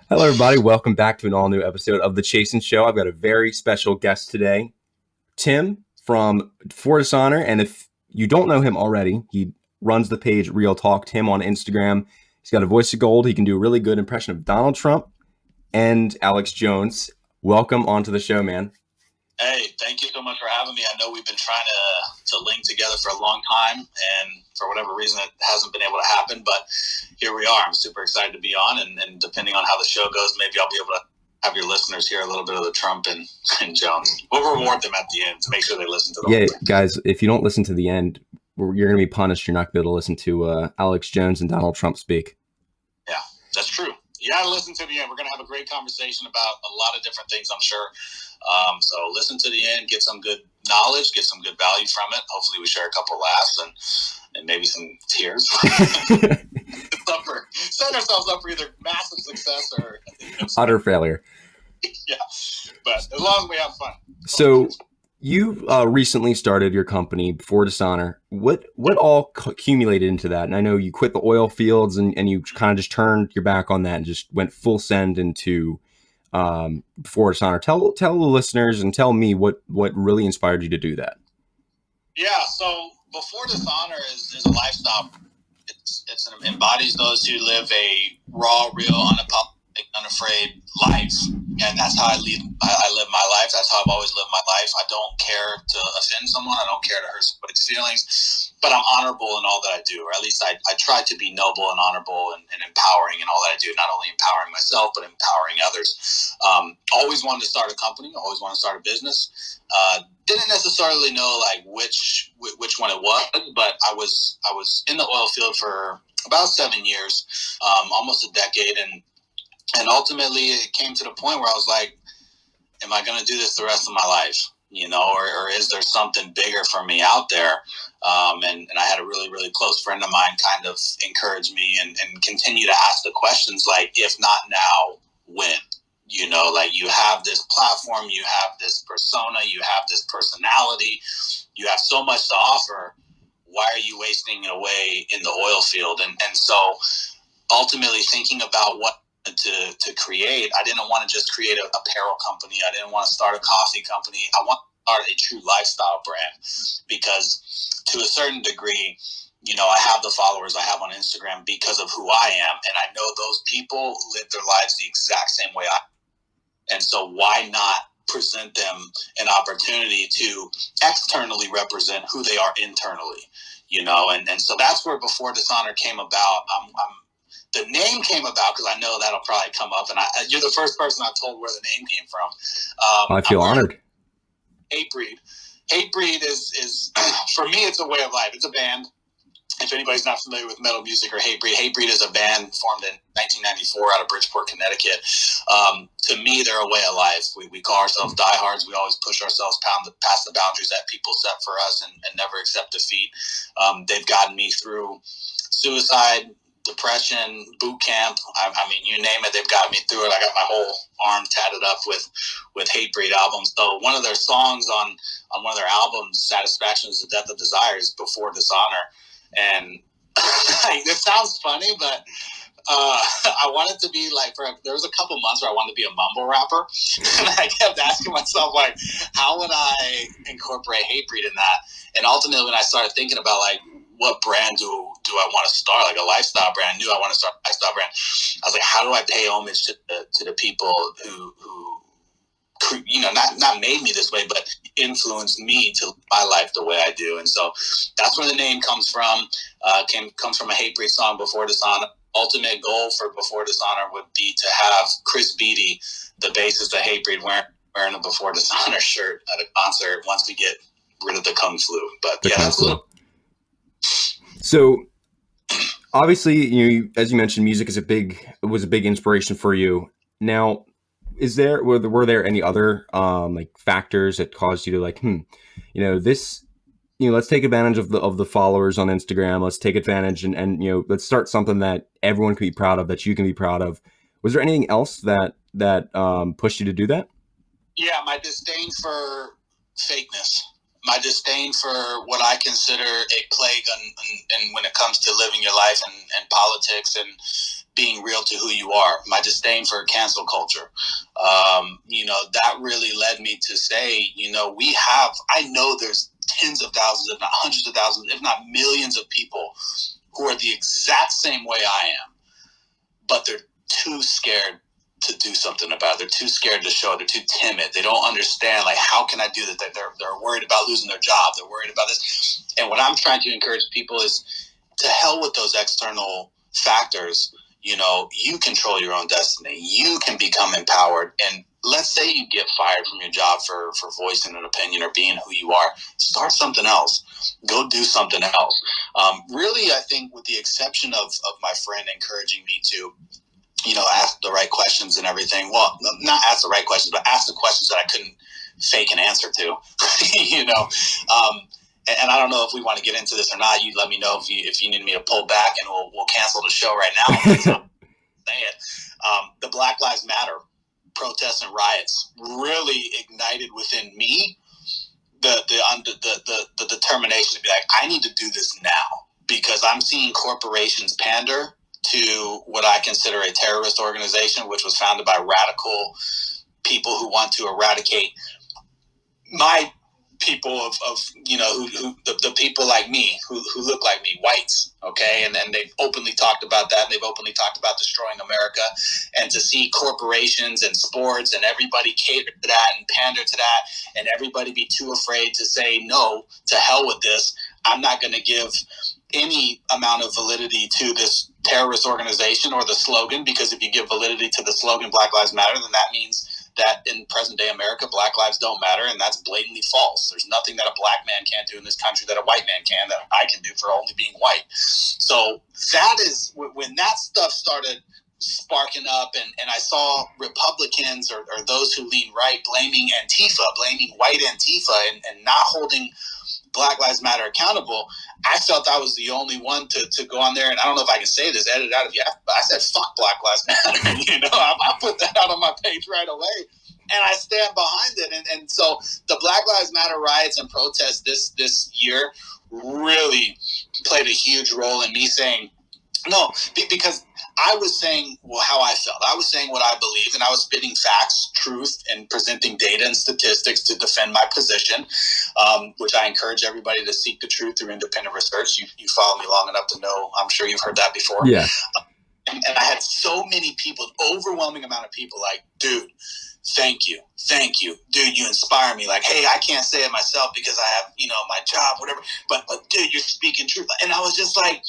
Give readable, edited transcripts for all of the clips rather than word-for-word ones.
Hello, everybody. Welcome back to an all new episode of the Chason Show. I've got a very special guest today, Tim from Before Dishonor. And if you don't know him already, he runs the page Real Talk Tim on Instagram. He's got a voice of gold. He can do a really good impression of Donald Trump and Alex Jones. Welcome onto the show, man. Hey, thank you so much for having me. I know we've been trying to link together for a long time, and for whatever reason, it hasn't been able to happen. But here we are. I'm super excited to be on, and depending on how the show goes, maybe I'll be able to have your listeners hear a little bit of the Trump and Jones. We'll reward them at the end to make sure they listen to the whole thing. Guys, if you don't listen to the end, you're going to be punished. You're not going to be able to listen to Alex Jones and Donald Trump speak. Yeah, that's true. You got to listen to the end. We're going to have a great conversation about a lot of different things, I'm sure. So listen to the end, get some good knowledge, get some good value from it. Hopefully we share a couple laughs and maybe some tears. Set ourselves up for either massive success or utter failure. Yeah, but as long as we have fun. So you recently started your company, Before Dishonor. What all accumulated into that? And I know you quit the oil fields and you kind of just turned your back on that and just went full send into Before Dishonor. Tell the listeners and tell me what really inspired you to do that. Yeah, so Before Dishonor is a lifestyle. It embodies those who live a raw, real, unapologetic, unafraid life, and that's how I live my life. That's how I've always lived my life. I don't care to offend someone. I don't care to hurt somebody's feelings, but I'm honorable in all that I do, or at least I try to be noble and honorable and empowering in all that I do. Not only empowering myself, but empowering others. Always wanted to start a company. Always wanted to start a business. Didn't necessarily know like which one it was, but I was in the oil field for about 7 years, almost a decade, and ultimately it came to the point where I was like, am I going to do this the rest of my life? You know, or is there something bigger for me out there? And I had a really, really close friend of mine kind of encourage me and continue to ask the questions like, if not now, when? You know, like you have this platform, you have this persona, you have this personality, you have so much to offer. Why are you wasting it away in the oil field? And so ultimately thinking about what to create, I didn't want to just create an apparel company. I didn't want to start a coffee company. I want to start a true lifestyle brand because to a certain degree, you know, I have the followers I have on Instagram because of who I am. And I know those people live their lives the exact same way I am. And so why not present them an opportunity to externally represent who they are internally, you know? And so that's where Before Dishonor came about. The name came about because I know that'll probably come up. And you're the first person I've told where the name came from. I feel honored. Hate Breed. Hate Breed is for me, it's a way of life. It's a band. If anybody's not familiar with metal music or Hate Breed is a band formed in 1994 out of Bridgeport, Connecticut. To me, they're a way of life. We call ourselves diehards. We always push ourselves past the boundaries that people set for us and never accept defeat. They've gotten me through suicide, depression, boot camp. I mean, you name it, they've got me through it. I got my whole arm tatted up with Hate Breed albums. So one of their songs on one of their albums, Satisfaction is the Death of Desire, is Before Dishonor. And this sounds funny, but I wanted to be like, there was a couple months where I wanted to be a mumble rapper. And I kept asking myself, like, how would I incorporate Hate Breed in that? And ultimately, when I started thinking about, like, what brand do I want to start, like a lifestyle brand, I knew I wanted to start a lifestyle brand. I was like, how do I pay homage to the people who you know, not made me this way, but influenced me to live my life the way I do. And so that's where the name comes from. Comes from a Hate Breed song, Before Dishonor. Ultimate goal for Before Dishonor would be to have Chris Beatty, the bassist of Hate Breed, wearing a Before Dishonor shirt at a concert once we get rid of the Kung Flu. But yeah, that's cool. So obviously, you as you mentioned, music was a big inspiration for you. Now, were there any other like factors that caused you to like, this, let's take advantage of the followers on Instagram. Let's take advantage and let's start something that everyone can be proud of, that you can be proud of. Was there anything else that pushed you to do that? Yeah, my disdain for fakeness. My disdain for what I consider a plague and when it comes to living your life and politics and being real to who you are, my disdain for cancel culture. That really led me to say, I know there's tens of thousands, if not hundreds of thousands, if not millions of people who are the exact same way I am, but they're too scared to do something about it. They're too scared to show it. They're too timid. They don't understand, like, how can I do that? They're worried about losing their job. They're worried about this. And what I'm trying to encourage people is to hell with those external factors. You control your own destiny. You can become empowered. And let's say you get fired from your job for voicing an opinion or being who you are. Start something else. Go do something else. Really, I think with the exception of my friend encouraging me to, ask the right questions and everything. Well, not ask the right questions, but ask the questions that I couldn't fake an answer to, and I don't know if we want to get into this or not. You let me know if you need me to pull back, and we'll cancel the show right now. Say it. The Black Lives Matter protests and riots really ignited within me the determination to be like, I need to do this now, because I'm seeing corporations pander to what I consider a terrorist organization, which was founded by radical people who want to eradicate my people of the people like me who look like me, whites, okay? And then they've openly talked about that. They've openly talked about destroying America, and to see corporations and sports and everybody cater to that and pander to that, and everybody be too afraid to say, no, to hell with this. I'm not going to give any amount of validity to this terrorist organization or the slogan, because if you give validity to the slogan Black Lives Matter, then that means that in present day America, Black lives don't matter, and that's blatantly false. There's nothing that a black man can't do in this country that a white man can, that I can do for only being white. So that is when that stuff started sparking up, and I saw Republicans or those who lean right blaming Antifa, blaming white Antifa, and not holding Black Lives Matter accountable. I felt I was the only one to go on there, and I don't know if I can say this, edit it out if you have, but I said, fuck Black Lives Matter. I put that out on my page right away, and I stand behind it. And so the Black Lives Matter riots and protests this year really played a huge role in me saying, no, because I was saying how I felt. I was saying what I believed, and I was spitting facts, truth, and presenting data and statistics to defend my position, which I encourage everybody to seek the truth through independent research. You follow me long enough to know, I'm sure you've heard that before. Yeah. And I had so many people, overwhelming amount of people like, dude, thank you. Dude, you inspire me. Like, hey, I can't say it myself because I have, my job, whatever. But dude, you're speaking truth. And I was just like,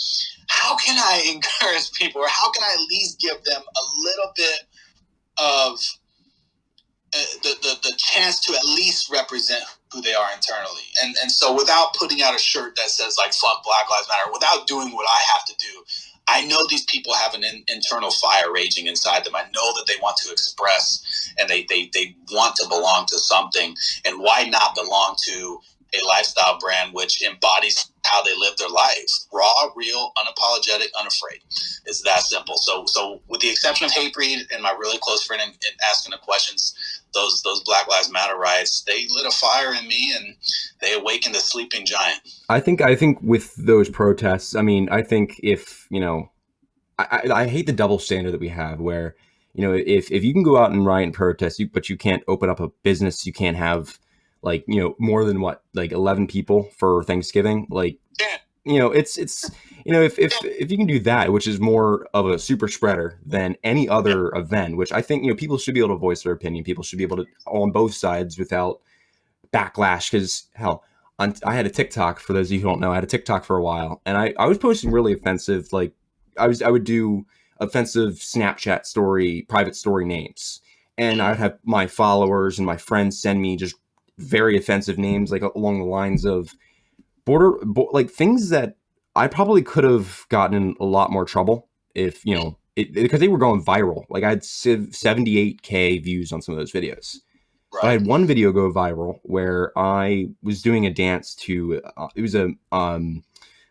how can I encourage people, or how can I at least give them a little bit of the chance to at least represent who they are internally? And so without putting out a shirt that says like, fuck Black Lives Matter, without doing what I have to do, I know these people have an internal fire raging inside them. I know that they want to express, and they want to belong to something. And why not belong to a lifestyle brand which embodies how they live their life? Raw, real, unapologetic, unafraid. It's that simple. So with the exception of Hatebreed and my really close friend in asking the questions, those Black Lives Matter riots, they lit a fire in me, and they awakened a sleeping giant. I think with those protests, I think if, I hate the double standard that we have where, if you can go out and riot and protest, but you can't open up a business, you can't have more than 11 people for Thanksgiving. It's if you can do that, which is more of a super spreader than any other event, which I think, people should be able to voice their opinion. People should be able to on both sides without backlash. Because hell, I had a TikTok, for those of you who don't know, I had a TikTok for a while, and I was posting really offensive, I would do offensive Snapchat story, private story names, and I would have my followers and my friends send me just very offensive names, along the lines of things that I probably could have gotten in a lot more trouble if, because they were going viral. I had 78K views on some of those videos. Right. I had one video go viral where I was doing a dance to, it was a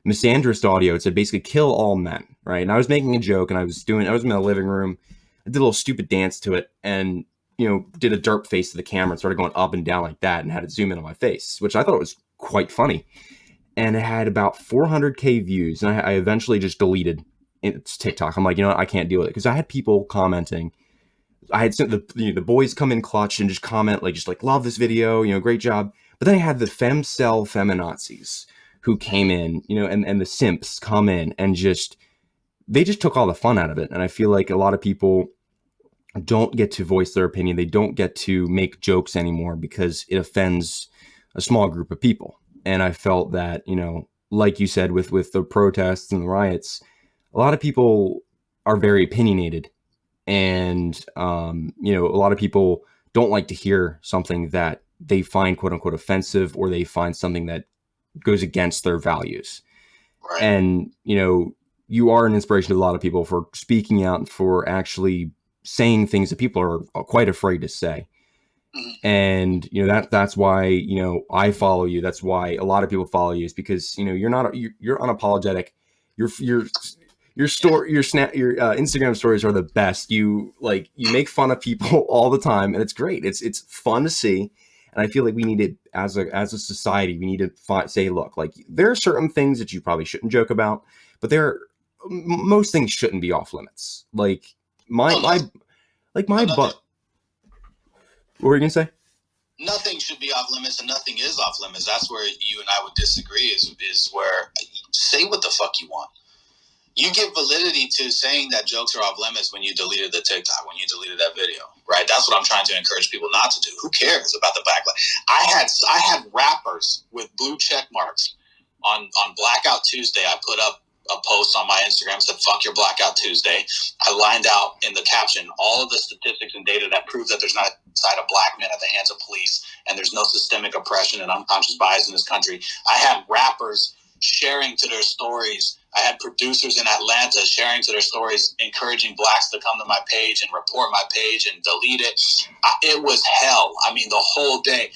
misandrist audio. It said basically kill all men, right? And I was making a joke, and I was in my living room. I did a little stupid dance to it, and did a derp face to the camera and started going up and down like that, and had it zoom in on my face, which I thought was quite funny. And it had about 400K views, and I eventually just deleted it's TikTok. I'm like, you know what? I can't deal with it, because I had people commenting. I had sent the boys come in clutch and just comment like love this video, great job. But then I had the femcel feminazis who came in, and the simps come in and they just took all the fun out of it. And I feel like a lot of people don't get to voice their opinion. They don't get to make jokes anymore because it offends a small group of people. And I felt that, like you said, with the protests and the riots, a lot of people are very opinionated. And, a lot of people don't like to hear something that they find quote unquote offensive, or they find something that goes against their values. Right. And, you are an inspiration to a lot of people for speaking out and for actually saying things that people are quite afraid to say. Mm-hmm. And, that's why, I follow you. That's why a lot of people follow you, is because, you're unapologetic. Your Instagram stories are the best. You make fun of people all the time, and it's great. It's fun to see. And I feel like we need it as a society. We need to say, look, there are certain things that you probably shouldn't joke about, but most things shouldn't be off limits. My butt. What were you gonna say? Nothing should be off limits, and nothing is off limits. That's where you and I would disagree. Is where say what the fuck you want. You give validity to saying that jokes are off limits when you deleted the TikTok, when you deleted that video, right? That's what I'm trying to encourage people not to do. Who cares about the backlash? I had rappers with blue check marks on Blackout Tuesday. I put up a post on my Instagram, said, fuck your Blackout Tuesday. I lined out in the caption all of the statistics and data that prove that there's not a side of black men at the hands of police, and there's no systemic oppression and unconscious bias in this country. I had rappers sharing to their stories. I had producers in Atlanta sharing to their stories, encouraging blacks to come to my page and report my page and delete it. It was hell. I mean, the whole day.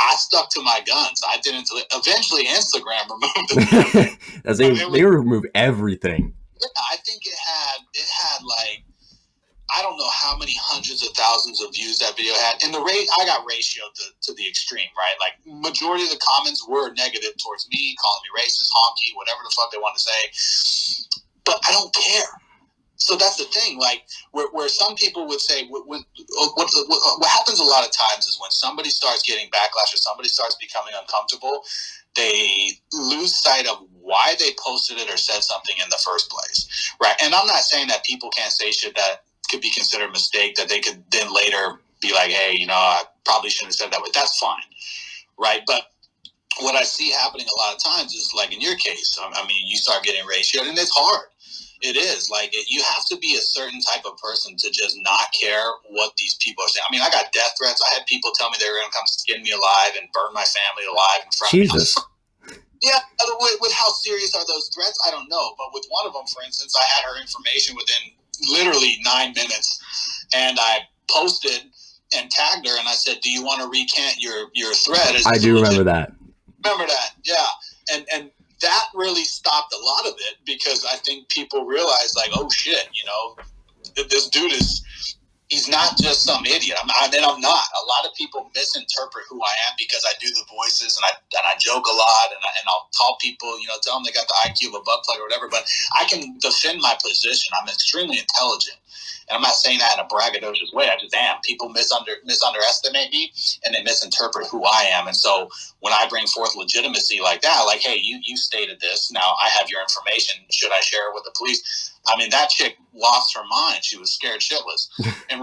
I stuck to my guns. I didn't. Eventually, Instagram removed it. As they remove everything. Yeah, I think it had I don't know how many hundreds of thousands of views that video had. And I got ratioed to the extreme, right? Majority of the comments were negative towards me, calling me racist, honky, whatever the fuck they want to say. But I don't care. So that's the thing, where some people would say, what happens a lot of times is when somebody starts getting backlash or somebody starts becoming uncomfortable, they lose sight of why they posted it or said something in the first place, right? And I'm not saying that people can't say shit that could be considered a mistake, that they could then later be like, hey, I probably shouldn't have said that, but that's fine, right? But what I see happening a lot of times is, in your case, I mean, you start getting ratioed, and it's hard. It is. You have to be a certain type of person to just not care what these people are saying. I mean, I got death threats. I had people tell me they were going to come skin me alive and burn my family alive in front Jesus. of me. Yeah, with how serious are those threats? I don't know. But with one of them, for instance, I had her information within literally 9 minutes, and I posted and tagged her, and I said, do you want to recant your threat? I do remember that. Remember that, yeah. And that really stopped a lot of it, because I think people realized, oh shit, this dude he's not just some idiot. I'm not. A lot of people misinterpret who I am because I do the voices and I joke a lot, and I'll call people, tell them they got the IQ of a butt plug or whatever. But I can defend my position. I'm extremely intelligent, and I'm not saying that in a braggadocious way. I just am. People misunderestimate me, and they misinterpret who I am. And so when I bring forth legitimacy like that, hey, you stated this. Now I have your information. Should I share it with the police? I mean, that chick lost her mind. She was scared shitless. And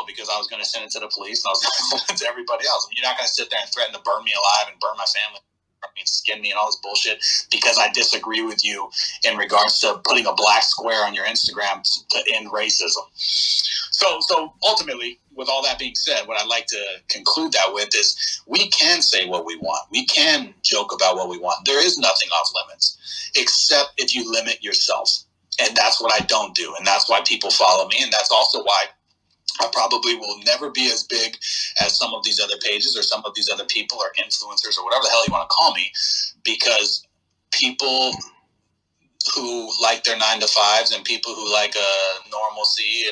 because I was going to send it to the police, and I was going to send it to everybody else. I mean, you're not going to sit there and threaten to burn me alive and burn my family, skin me and all this bullshit because I disagree with you in regards to putting a black square on your Instagram to end racism. So ultimately, with all that being said, what I'd like to conclude that with is we can say what we want. We can joke about what we want. There is nothing off limits, except if you limit yourself. And that's what I don't do. And that's why people follow me. And that's also why I probably will never be as big as some of these other pages or some of these other people or influencers or whatever the hell you want to call me, because people who like their 9-to-5s and people who like normalcy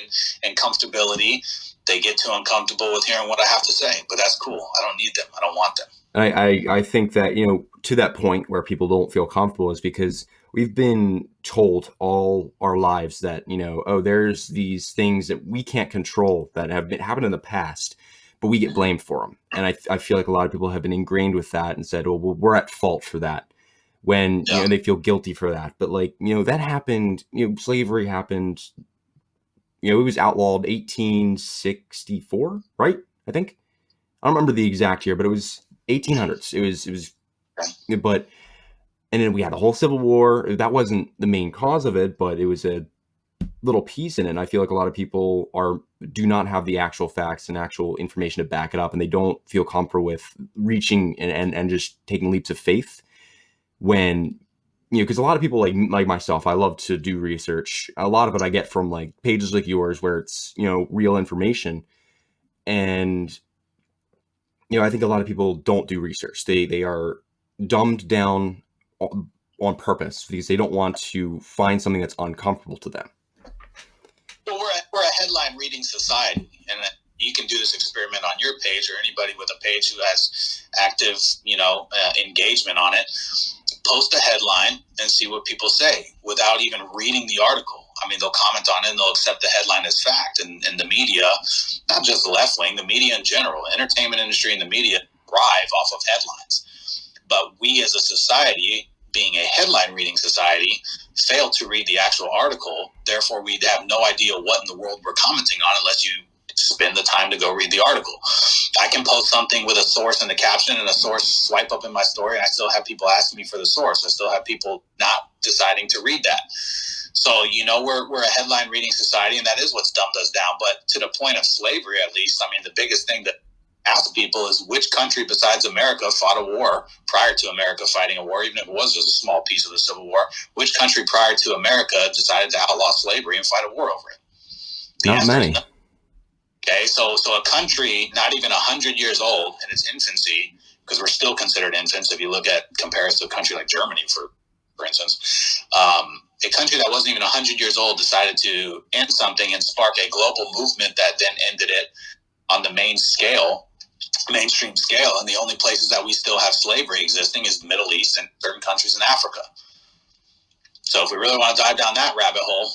and comfortability, they get too uncomfortable with hearing what I have to say. But that's cool. I don't need them. I don't want them. I think that, to that point where people don't feel comfortable is because we've been told all our lives that, oh, there's these things that we can't control that have been happened in the past, but we get blamed for them. And I feel like a lot of people have been ingrained with that and said, oh, well, we're at fault for that, when, Yeah. they feel guilty for that. But like, that happened, slavery happened, it was outlawed 1864, right? I think. I don't remember the exact year, but it was 1800s. It was, but, and then we had the whole Civil War. That wasn't the main cause of it, but it was a little piece in it. And I feel like a lot of people do not have the actual facts and actual information to back it up, and they don't feel comfortable with reaching and just taking leaps of faith when, because a lot of people like myself, I love to do research. A lot of it I get from like pages like yours where it's, real information. And, I think a lot of people don't do research. They are dumbed down on purpose because they don't want to find something that's uncomfortable to them. Well, we're a headline reading society, and you can do this experiment on your page or anybody with a page who has active, engagement on it. Post a headline and see what people say without even reading the article. I mean, they'll comment on it and they'll accept the headline as fact. And the media, not just the left wing, the media in general, entertainment industry and the media thrive off of headlines. But we as a society, being a headline reading society, fail to read the actual article. Therefore, we have no idea what in the world we're commenting on unless you spend the time to go read the article. I can post something with a source in the caption and a source swipe up in my story, and I still have people asking me for the source. I still have people not deciding to read that. So, we're a headline reading society, and that is what's dumbed us down. But to the point of slavery, at least, I mean, the biggest thing that ask people is which country besides America fought a war prior to America fighting a war, even if it was just a small piece of the Civil War. Which country prior to America decided to outlaw slavery and fight a war over it? Not many. Okay, so a country not even 100 years old in its infancy, because we're still considered infants if you look at comparison to a country like Germany, for instance, a country that wasn't even 100 years old decided to end something and spark a global movement that then ended it on the mainstream scale. And the only places that we still have slavery existing is the Middle East and certain countries in Africa. So if we really want to dive down that rabbit hole,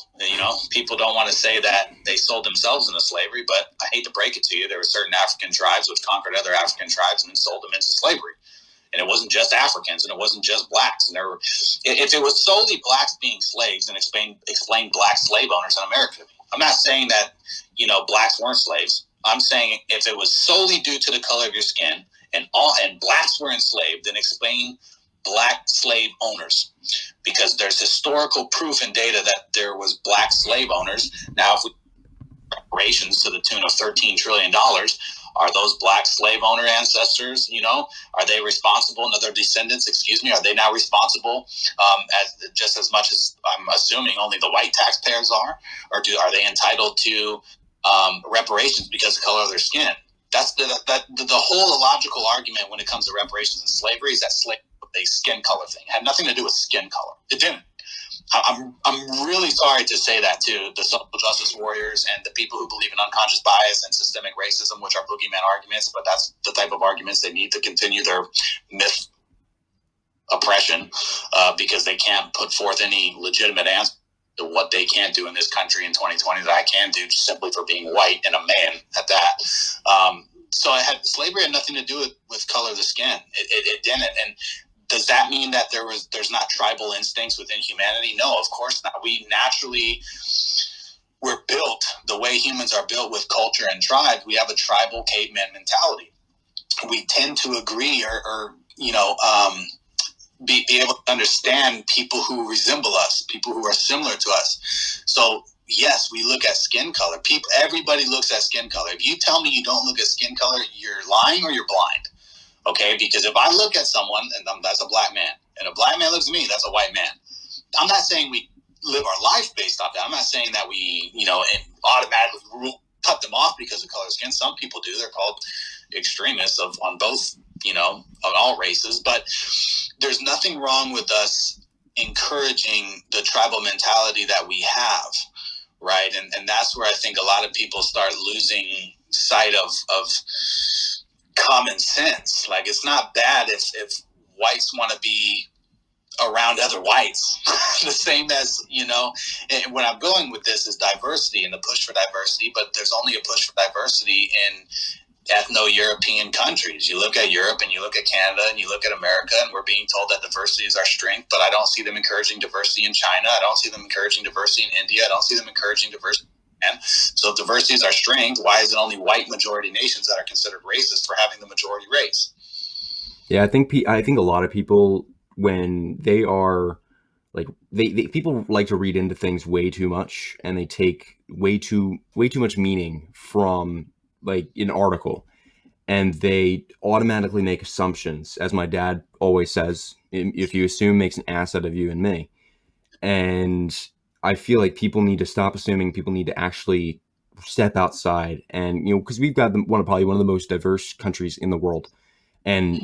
people don't want to say that they sold themselves into slavery, but I hate to break it to you, there were certain African tribes which conquered other African tribes and then sold them into slavery. And it wasn't just Africans, and it wasn't just blacks. And if it was solely blacks being slaves, then explain black slave owners in America. I'm not saying that, blacks weren't slaves. I'm saying if it was solely due to the color of your skin and blacks were enslaved, then explain black slave owners, because there's historical proof and data that there was black slave owners. Now, if we reparations to the tune of $13 trillion, are those black slave owner ancestors, are they responsible, and their descendants, are they now responsible just as much as I'm assuming only the white taxpayers are? Or are they entitled to reparations because of the color of their skin? That's the whole illogical argument when it comes to reparations and slavery is that slavery was a skin color thing. It had nothing to do with skin color. It didn't. I'm really sorry to say that to the social justice warriors and the people who believe in unconscious bias and systemic racism, which are boogeyman arguments, but that's the type of arguments they need to continue their myth oppression, because they can't put forth any legitimate answer to what they can't do in this country in 2020 that I can do just simply for being white and a man at that. So slavery had nothing to do with color of the skin. It didn't. And does that mean that there's not tribal instincts within humanity? No, of course not. We're built the way humans are built with culture and tribe. We have a tribal caveman mentality. We tend to agree or be able to understand people who resemble us, people who are similar to us. So yes, we look at skin color. Everybody looks at skin color. If you tell me you don't look at skin color, you're lying or you're blind. Okay, because if I look at someone and that's a black man, and a black man looks at me, that's a white man. I'm not saying we live our life based off that. I'm not saying that we, automatically cut them off because of color of skin. Some people do. They're called extremists on both, on all races. But there's nothing wrong with us encouraging the tribal mentality that we have, right? And that's where I think a lot of people start losing sight of common sense. Like, it's not bad if whites want to be around other whites. The same as, and where I'm going with this is diversity and the push for diversity, but there's only a push for diversity in ethno-European countries. You look at Europe and you look at Canada and you look at America, and we're being told that diversity is our strength, but I don't see them encouraging diversity in China. I don't see them encouraging diversity in India. I don't see them encouraging diversity in Japan. So if diversity is our strength, why is it only white majority nations that are considered racist for having the majority race? Yeah, I think a lot of people, when they are like people like to read into things way too much, and they take way too much meaning from like an article, and they automatically make assumptions. As my dad always says, if you assume, makes an ass out of you and me. And I feel like people need to stop assuming. People need to actually step outside, and because we've got probably one of the most diverse countries in the world, and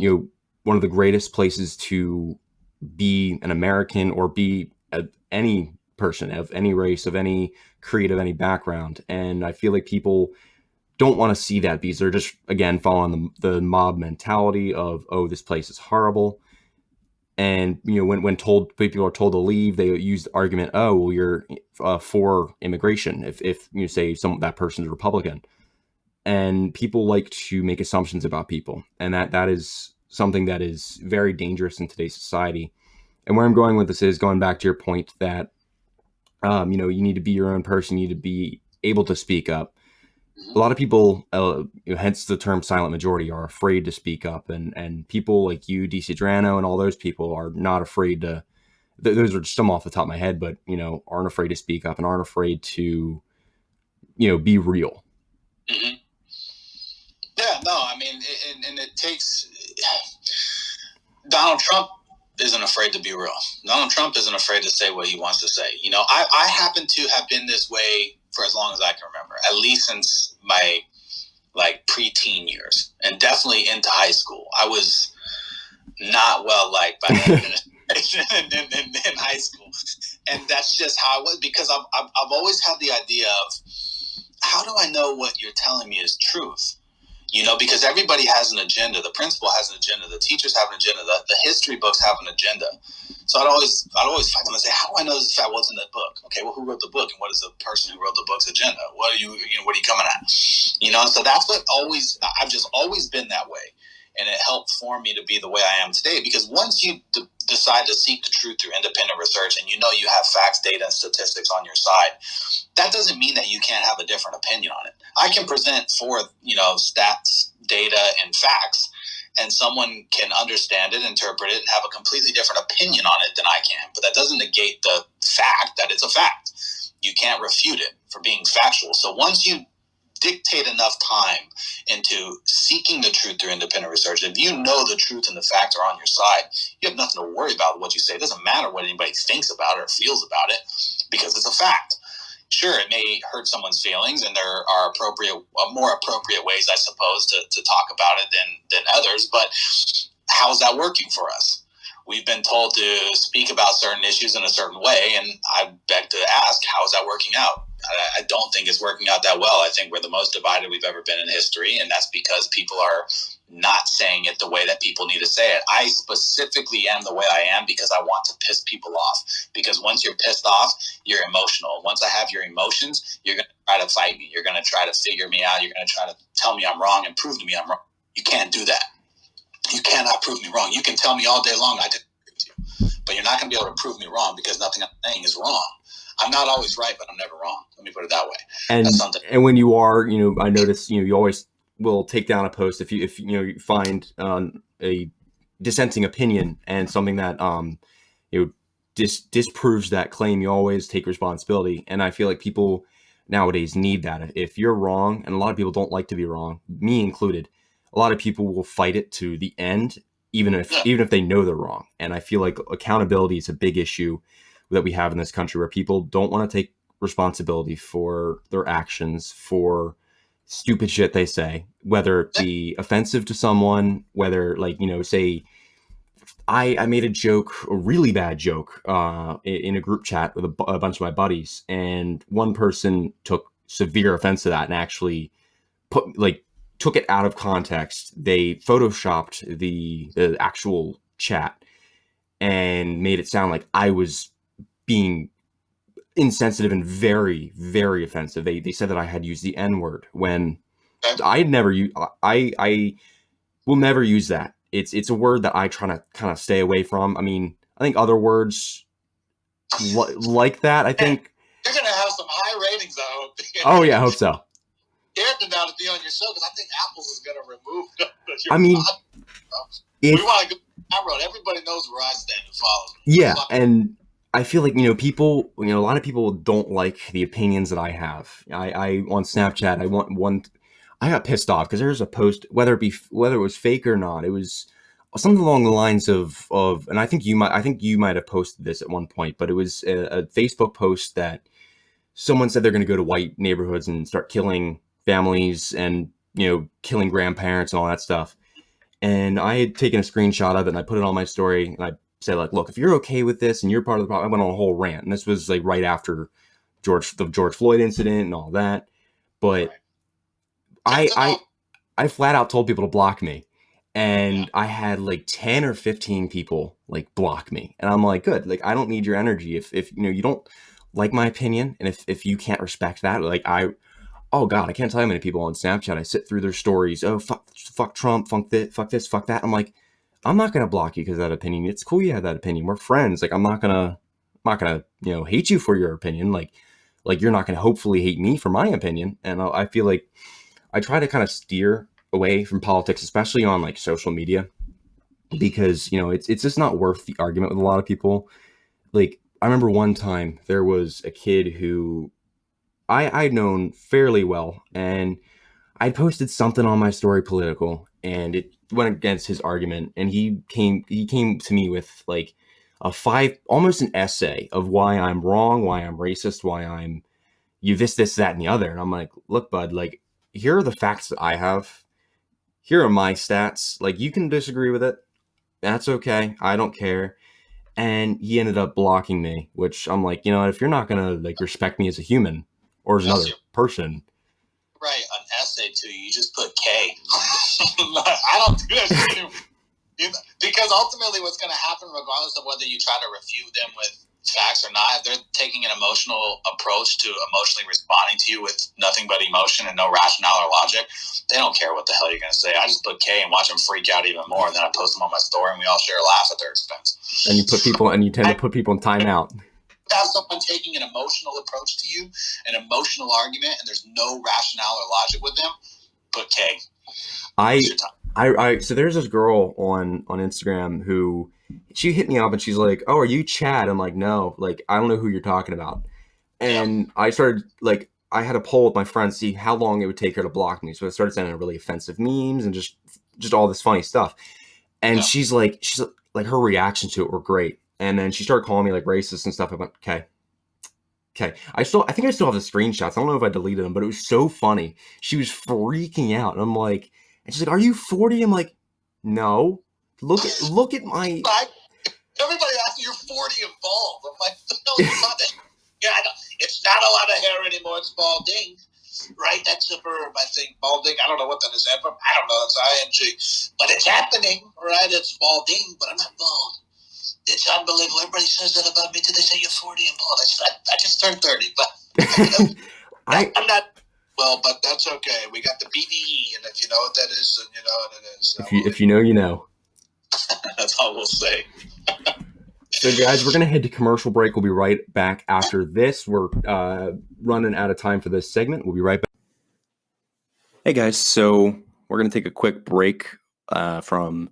one of the greatest places to be an American, or be any person of any race, of any creed, of any background. And I feel like people don't want to see that, because they're just, again, following the mob mentality of, oh, this place is horrible. And when people are told to leave, they use the argument, oh, well, you're for immigration if you say that person's Republican. And people like to make assumptions about people, and that is something that is very dangerous in today's society. And where I'm going with this is going back to your point that you need to be your own person. You need to be able to speak up. A lot of people, hence the term silent majority, are afraid to speak up, and people like you, DC Drano, and all those people are not afraid to. Those are just some off the top of my head, but aren't afraid to speak up and aren't afraid to, be real. Mm-hmm. Yeah, no, I mean, and it takes. Donald Trump isn't afraid to be real. Donald Trump isn't afraid to say what he wants to say. I happen to have been this way for as long as I can remember, at least since my preteen years, and definitely into high school. I was not well liked by the administration in high school, and that's just how it was, because I've always had the idea of, how do I know what you're telling me is truth? Because everybody has an agenda. The principal has an agenda. The teachers have an agenda. The history books have an agenda. So I'd always fight them and say, how do I know this fact? What's in that book? Okay, well, who wrote the book, and what is the person who wrote the book's agenda? What are you coming at? So that's what I've just always been that way, and it helped form me to be the way I am today. Because once you decide to seek the truth through independent research, and you have facts, data, and statistics on your side, that doesn't mean that you can't have a different opinion on it. I can present forth, stats, data, and facts, and someone can understand it, interpret it, and have a completely different opinion on it than I can. But that doesn't negate the fact that it's a fact. You can't refute it for being factual. So once you dictate enough time into seeking the truth through independent research, if you know the truth and the facts are on your side, you have nothing to worry about what you say. It doesn't matter what anybody thinks about it or feels about it, because it's a fact. Sure, it may hurt someone's feelings, and there are more appropriate ways, I suppose, to talk about it than others. But how's that working for us? We've been told to speak about certain issues in a certain way, and I beg to ask, how is that working out? I don't think it's working out that well. I think we're the most divided we've ever been in history, and that's because people are not saying it the way that people need to say it. I specifically am the way I am because I want to piss people off. Because once you're pissed off, you're emotional. Once I have your emotions, you're going to try to fight me. You're going to try to figure me out. You're going to try to tell me I'm wrong and prove to me I'm wrong. You can't do that. You cannot prove me wrong. You can tell me all day long I didn't agree with you, but you're not going to be able to prove me wrong, because nothing I'm saying is wrong. I'm not always right, but I'm never wrong. Let me put it that way. And when you are, I notice, you always will take down a post if you find a dissenting opinion and something that disproves that claim. You always take responsibility, and I feel like people nowadays need that. If you're wrong, and a lot of people don't like to be wrong, me included, a lot of people will fight it to the end, even if they know they're wrong. And I feel like accountability is a big issue that we have in this country, where people don't want to take responsibility for their actions, for stupid shit they say, whether it be offensive to someone, whether say I made a really bad joke in a group chat with a bunch of my buddies, and one person took severe offense to that and actually took it out of context. They photoshopped the actual chat, and made it sound like I was being insensitive and very, very offensive. They said that I had used the N-word when I had never used. I will never use that. It's a word that I try to kind of stay away from. I mean, I think other words like that. I think you're gonna have some high ratings. I hope. Oh yeah, I hope so. Character now to be on your show because I think Apple's is gonna remove. I mean, we want to go that road. Everybody knows where I stand and follows me. Yeah, and I feel like people, a lot of people don't like the opinions that I have. I on Snapchat, I got pissed off because there's a post, whether it was fake or not, it was something along the lines of, and I think you might have posted this at one point, but it was a Facebook post that someone said they're going to go to white neighborhoods and start killing families and, killing grandparents and all that stuff. And I had taken a screenshot of it and I put it on my story and I said, like, look, if you're okay with this and you're part of the problem, I went on a whole rant. And this was like right after the George Floyd incident and all that. But I flat out told people to block me. And I had like 10 or 15 people like block me. And I'm like, good, like, I don't need your energy. If you don't like my opinion and if you can't respect that, like oh God, I can't tell you how many people on Snapchat, I sit through their stories. Oh, fuck Trump, fuck this, fuck that. I'm like, I'm not going to block you because of that opinion. It's cool you have that opinion. We're friends. Like, I'm not going to, hate you for your opinion. Like you're not going to hopefully hate me for my opinion. And I feel like I try to kind of steer away from politics, especially on like social media, because, it's just not worth the argument with a lot of people. Like, I remember one time there was a kid who I'd known fairly well, and I posted something on my story political, and it went against his argument, and he came to me with like almost an essay of why I'm wrong, why I'm racist, why I'm this, that, and the other. And I'm like, look, bud, like, here are the facts that I have. Here are my stats. Like, you can disagree with it. That's okay. I don't care. And he ended up blocking me, which I'm like, if you're not going to like respect me as a human or as another person. Write an essay to you just put K. I don't do that because ultimately what's going to happen, regardless of whether you try to refute them with facts or not, if they're taking an emotional approach to emotionally responding to you with nothing but emotion and no rationale or logic, they don't care what the hell you're going to say. I just put K and watch them freak out even more, and then I post them on my story and we all share a laugh at their expense. And you tend to put people in timeout. Have someone taking an emotional approach to you, an emotional argument, and there's no rationale or logic with them, put K. So there's this girl on Instagram who she hit me up and she's like, oh, are you Chad? I'm like, no, like, I don't know who you're talking about. And I started like, I had a poll with my friends, see how long it would take her to block me. So I started sending her really offensive memes and just all this funny stuff. And she's like, her reactions to it were great. And then she started calling me like racist and stuff. I went, okay. I think I still have the screenshots. I don't know if I deleted them, but it was so funny. She was freaking out. And I'm like, and she's like, are you 40? I'm like, no. Look at my. Everybody asks me, you're 40 and bald. I'm like, no, it's not that. Yeah, I know. It's not a lot of hair anymore. It's balding. Right? That's a verb, I think. Balding. I don't know what that is. I don't know. It's ing. But it's happening, right? It's balding, but I'm not bald. It's unbelievable. Everybody says that about me. Did they say you're 40 and bald? I just turned 30, but I'm not. Well, but that's okay. We got the BDE, and if you know what that is, then you know what it is. So if you know, you know. That's all we'll say. So, guys, we're going to head to commercial break. We'll be right back after this. We're running out of time for this segment. We'll be right back. Hey, guys. So we're going to take a quick break from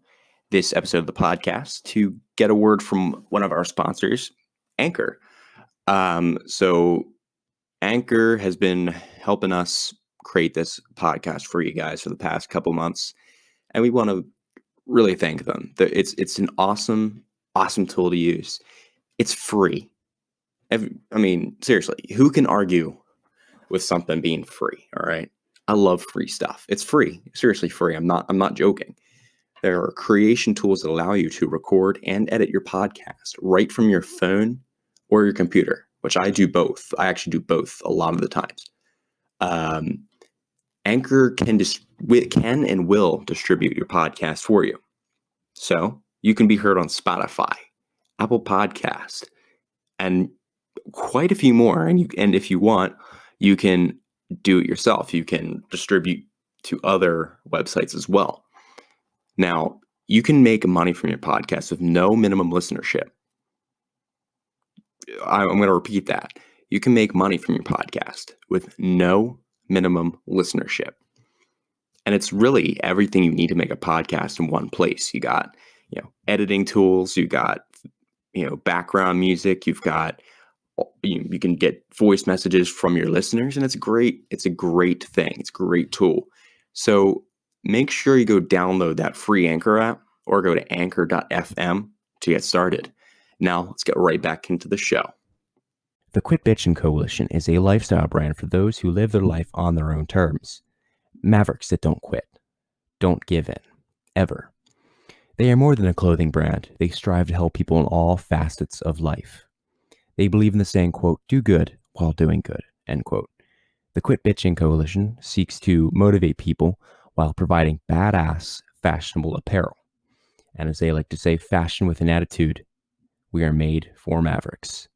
this episode of the podcast to get a word from one of our sponsors, Anchor. So Anchor has been helping us create this podcast for you guys for the past couple months, and we want to really thank them. It's an awesome tool to use. It's free. I mean, seriously, who can argue with something being free? All right. I love free stuff. It's free. Seriously free. I'm not joking. There are creation tools that allow you to record and edit your podcast right from your phone or your computer, which I do both. I actually do both a lot of the times. Anchor can and will distribute your podcast for you. So you can be heard on Spotify, Apple Podcast, and quite a few more. And if you want, you can do it yourself. You can distribute to other websites as well. Now, you can make money from your podcast with no minimum listenership. I'm going to repeat that. You can make money from your podcast with no minimum listenership. And it's really everything you need to make a podcast in one place. You got, editing tools, you got, background music, you've got, you can get voice messages from your listeners, and it's great. It's a great thing. It's a great tool. So make sure you go download that free Anchor app or go to anchor.fm to get started. Now let's get right back into the show. The Quit Bitchin' Coalition is a lifestyle brand for those who live their life on their own terms. Mavericks that don't quit, don't give in, ever. They are more than a clothing brand. They strive to help people in all facets of life. They believe in the saying, quote, do good while doing good, end quote. The Quit Bitching Coalition seeks to motivate people while providing badass, fashionable apparel. And as they like to say, fashion with an attitude, we are made for Mavericks.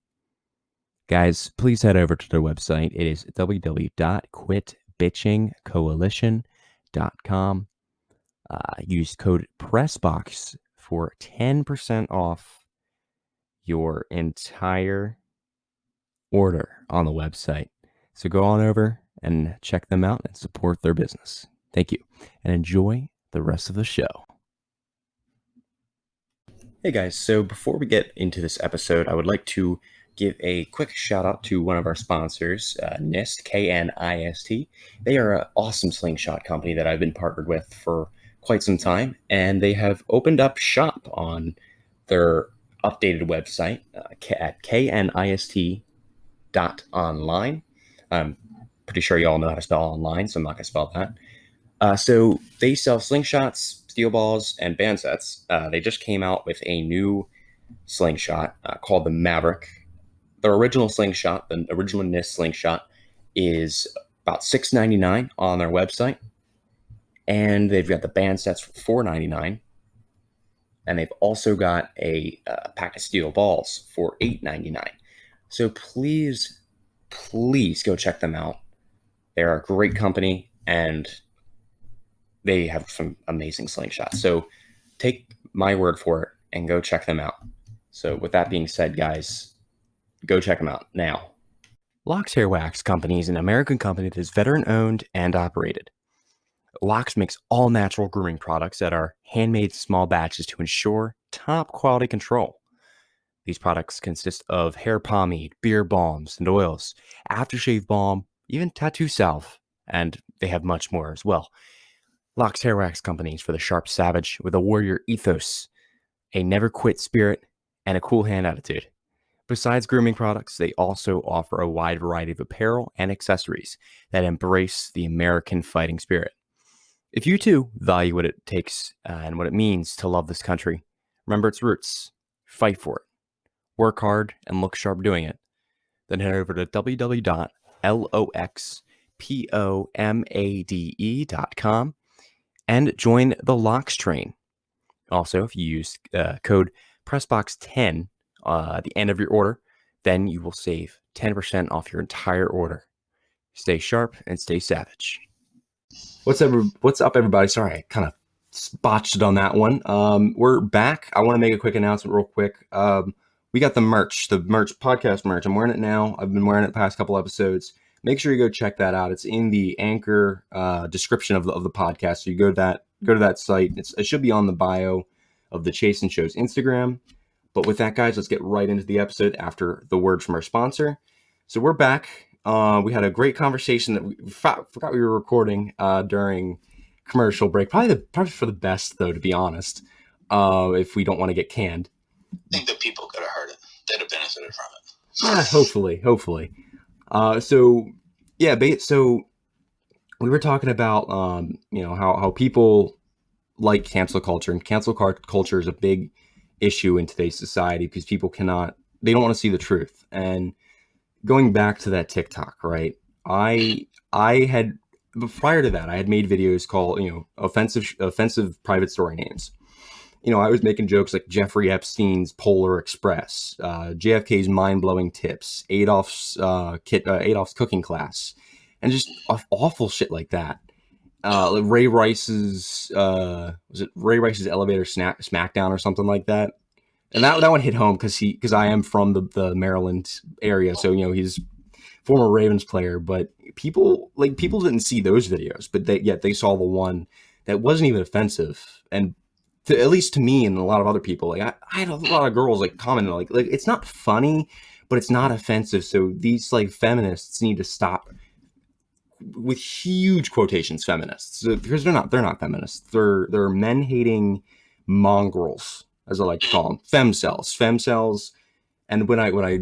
Guys, please head over to their website. It is www.quitbitchingcoalition.com. Use code PRESSBOX for 10% off your entire order on the website. So go on over and check them out and support their business. Thank you, and enjoy the rest of the show. Hey guys, so before we get into this episode, I would like to give a quick shout out to one of our sponsors, NIST, K-N-I-S-T. They are an awesome slingshot company that I've been partnered with for quite some time, and they have opened up shop on their updated website at knist.online. I'm pretty sure you all know how to spell online, so I'm not going to spell that. So they sell slingshots, steel balls, and band sets. They just came out with a new slingshot called the Maverick. The original slingshot, the original NIST slingshot, is about $6.99 on their website. And they've got the band sets for $4.99. And they've also got a pack of steel balls for $8.99. So please go check them out. They're a great company, and they have some amazing slingshots. So take my word for it and go check them out. So with that being said, guys, go check them out now. Locks Hair Wax Company is an American company that is veteran-owned and operated. Locks makes all-natural grooming products that are handmade in small batches to ensure top-quality control. These products consist of hair pomade, beard balms, and oils, aftershave balm, even tattoo salve, and they have much more as well. Locks Hair Wax Company is for the sharp savage with a warrior ethos, a never-quit spirit, and a cool hand attitude. Besides grooming products, they also offer a wide variety of apparel and accessories that embrace the American fighting spirit. If you too value what it takes and what it means to love this country, remember its roots, fight for it, work hard, and look sharp doing it, then head over to www.loxpomade.com and join the Locks train. Also, if you use code PRESSBOX10 at the end of your order, then you will save 10% off your entire order. Stay sharp and stay savage. What's up, everybody? Sorry, I kind of botched it on that one. We're back. I want to make a quick announcement real quick. We got the merch, podcast merch. I'm wearing it now. I've been wearing it the past couple episodes. Make sure you go check that out. It's in the Anchor description of the podcast. So you go to that site. It should be on the bio of the Chason Show's Instagram. But with that, guys, let's get right into the episode after the word from our sponsor. So we're back. We had a great conversation that we forgot we were recording during commercial break. Probably for the best, though, to be honest, if we don't want to get canned. I think the people could have heard it. They'd have benefited from it. Hopefully. So we were talking about, how people like cancel culture, and cancel culture is a big issue in today's society because people they don't want to see the truth. And going back to that TikTok, right? I had, prior to that, I had made videos called, offensive private story names. I was making jokes like Jeffrey Epstein's Polar Express, JFK's mind-blowing tips, Adolf's cooking class, and just awful shit like that. Like Ray Rice's was it Ray Rice's elevator smackdown or something like that. And that one hit home because I am from the Maryland area, so he's former Ravens player. But people didn't see those videos, but yet they saw the one that wasn't even offensive, and at least to me and a lot of other people, like I had a lot of girls like commenting like it's not funny, but it's not offensive. So these like feminists need to stop with huge quotations, feminists, because they're not feminists. They're men hating mongrels, as I like to call them, femcells. And when I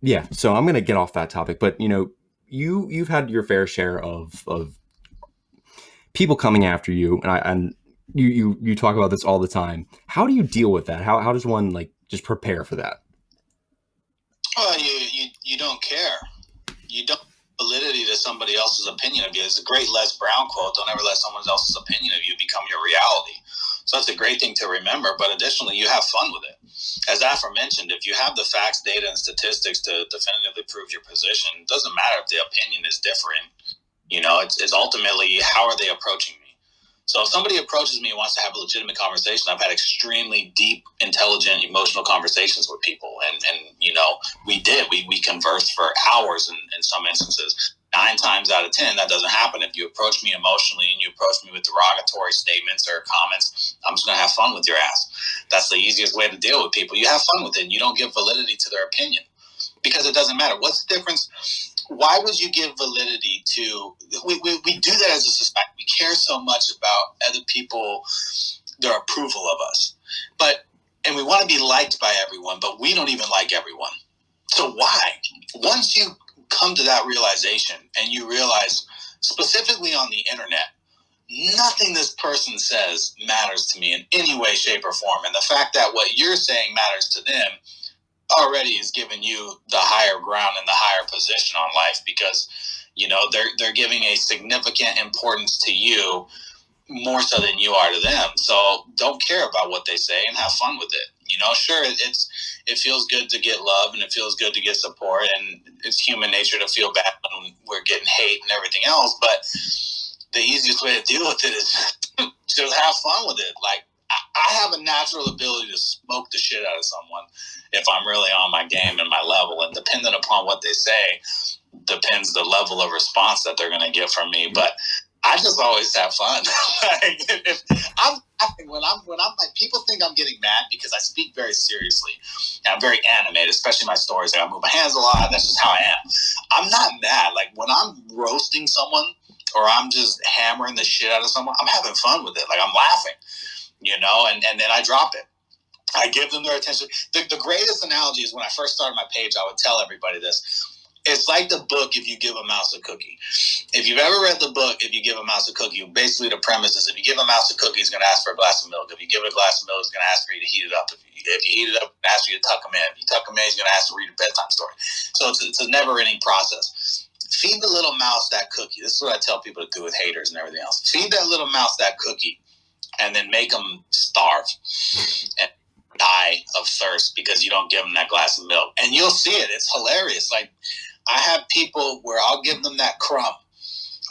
yeah, so I'm gonna get off that topic, but you've had your fair share of people coming after you, and you talk about this all the time. How do you deal with that? How does one like just prepare for that? Well, you don't care. You don't validity to somebody else's opinion of you. It's a great Les Brown quote. Don't ever let someone else's opinion of you become your reality. So that's a great thing to remember. But additionally, you have fun with it. As aforementioned, if you have the facts, data, and statistics to definitively prove your position, it doesn't matter if the opinion is different. It's ultimately how are they approaching me. So if somebody approaches me and wants to have a legitimate conversation, I've had extremely deep, intelligent, emotional conversations with people. And we conversed for hours in some instances. 9 times out of 10, that doesn't happen. If you approach me emotionally and you approach me with derogatory statements or comments, I'm just going to have fun with your ass. That's the easiest way to deal with people. You have fun with it and you don't give validity to their opinion because it doesn't matter. What's the difference? Why would you give validity to, we do that as a society. We care so much about other people, their approval of us. And we want to be liked by everyone, but we don't even like everyone. So why? Once you come to that realization and you realize, specifically on the internet, nothing this person says matters to me in any way, shape, or form. And the fact that what you're saying matters to them already is giving you the higher ground and the higher position on life because, they're giving a significant importance to you more so than you are to them. So don't care about what they say and have fun with it. Sure, it feels good to get love and it feels good to get support, and it's human nature to feel bad when we're getting hate and everything else. But the easiest way to deal with it is just have fun with it. Like I have a natural ability to smoke the shit out of someone if I'm really on my game and my level, and depending upon what they say, depends the level of response that they're going to get from me. But I just always have fun. If I'm laughing when I'm like, people think I'm getting mad because I speak very seriously. And I'm very animated, especially my stories. Like I move my hands a lot. That's just how I am. I'm not mad. Like when I'm roasting someone or I'm just hammering the shit out of someone, I'm having fun with it. Like I'm laughing, and then I drop it. I give them their attention. The greatest analogy is when I first started my page, I would tell everybody this. It's like the book if you give a mouse a cookie. If you've ever read the book, if you give a mouse a cookie, basically the premise is if you give a mouse a cookie, he's going to ask for a glass of milk. If you give it a glass of milk, he's going to ask for you to heat it up. If you heat it up, he's going to ask you to tuck him in. If you tuck him in, he's going to ask to read a bedtime story. So it's a never-ending process. Feed the little mouse that cookie. This is what I tell people to do with haters and everything else. Feed that little mouse that cookie and then make them starve and die of thirst because you don't give them that glass of milk. And you'll see it. It's hilarious. Like, I have people where I'll give them that crumb.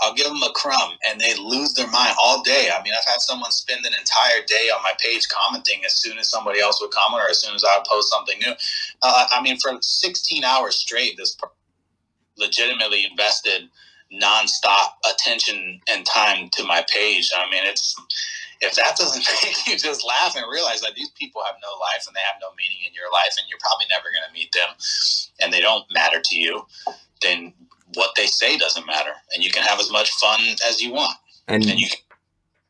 I'll give them a crumb and they lose their mind all day. I mean, I've had someone spend an entire day on my page commenting as soon as somebody else would comment or as soon as I would post something new. For 16 hours straight, this person legitimately invested nonstop attention and time to my page. I mean, if that doesn't make you just laugh and realize that these people have no life and they have no meaning in your life and you're probably never going to meet them and they don't matter to you, then what they say doesn't matter. And you can have as much fun as you want. And you can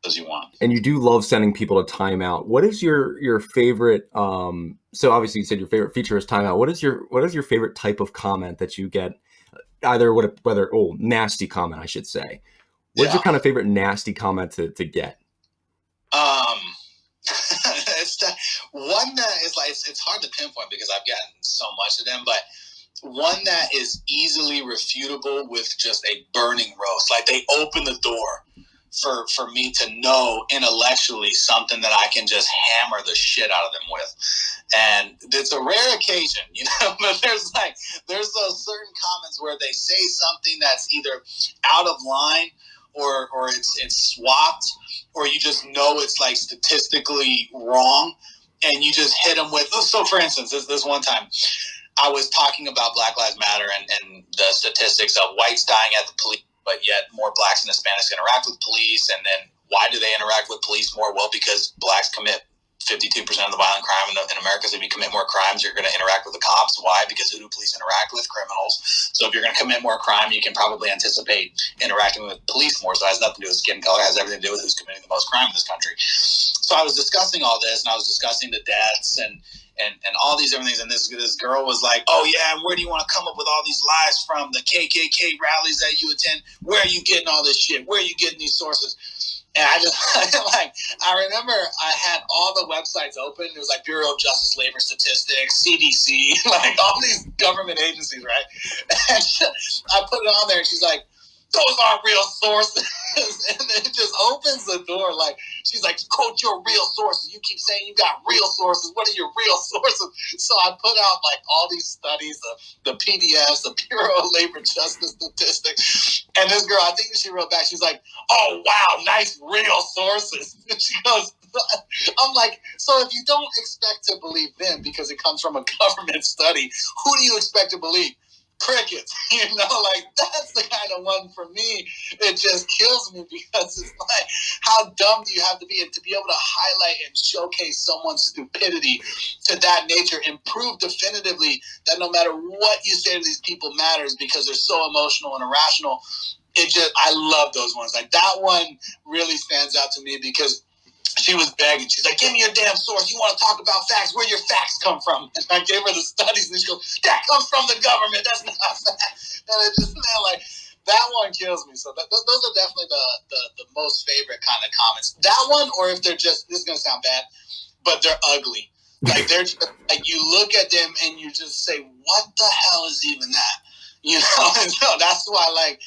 as you want. And you do love sending people to timeout. What is your favorite so obviously you said your favorite feature is timeout. What is your favorite type of comment that you get? Either nasty comment, I should say. What's your kind of favorite nasty comment to get? It's one that is like it's hard to pinpoint because I've gotten so much of them, but one that is easily refutable with just a burning roast. Like they open the door for me to know intellectually something that I can just hammer the shit out of them with. And it's a rare occasion, you know, but there's those certain comments where they say something that's either out of line or it's swapped, or you just know it's like statistically wrong, and you just hit them with. So for instance, this one time I was talking about Black Lives Matter and the statistics of whites dying at the police, but yet more blacks and Hispanics interact with police. And then why do they interact with police more? Well, because blacks commit 52% of the violent crime in America. So if you commit more crimes, you're going to interact with the cops. Why? Because who do police interact with? Criminals. So if you're going to commit more crime, you can probably anticipate interacting with police more. So it has nothing to do with skin color. It has everything to do with who's committing the most crime in this country. So I was discussing all this, and I was discussing the deaths and all these different things. And this girl was like, oh, yeah, and where do you want to come up with all these lies from? The KKK rallies that you attend? Where are you getting all this shit? Where are you getting these sources? And I just, I remember I had all the websites open. It was like Bureau of Justice Labor Statistics, CDC, like all these government agencies, right? And I put it on there, and she's like, those aren't real sources. And it just opens the door. Like, she's like, quote your real sources. You keep saying you got real sources. What are your real sources? So I put out like all these studies, the PDFs, the Bureau of Labor Justice Statistics. And this girl, I think she wrote back, she's like, oh, wow, nice real sources. And she goes, I'm like, so if you don't expect to believe them because it comes from a government study, who do you expect to believe? Crickets, you know, like that's the kind of one for me. It just kills me because it's like, how dumb do you have to be, and to be able to highlight and showcase someone's stupidity to that nature and prove definitively that no matter what you say to these people matters because they're so emotional and irrational. I love those ones. Like that one really stands out to me because she was begging. She's like, give me your damn source. You want to talk about facts? Where your facts come from? And I gave her the studies, and she goes, that comes from the government. That's not fact. And it just, man, like, that one kills me. So those are definitely the most favorite kind of comments. That one, or if they're just, this is going to sound bad, but they're ugly. Like, they're just, like, you look at them and you just say, what the hell is even that? You know, and so that's why, like,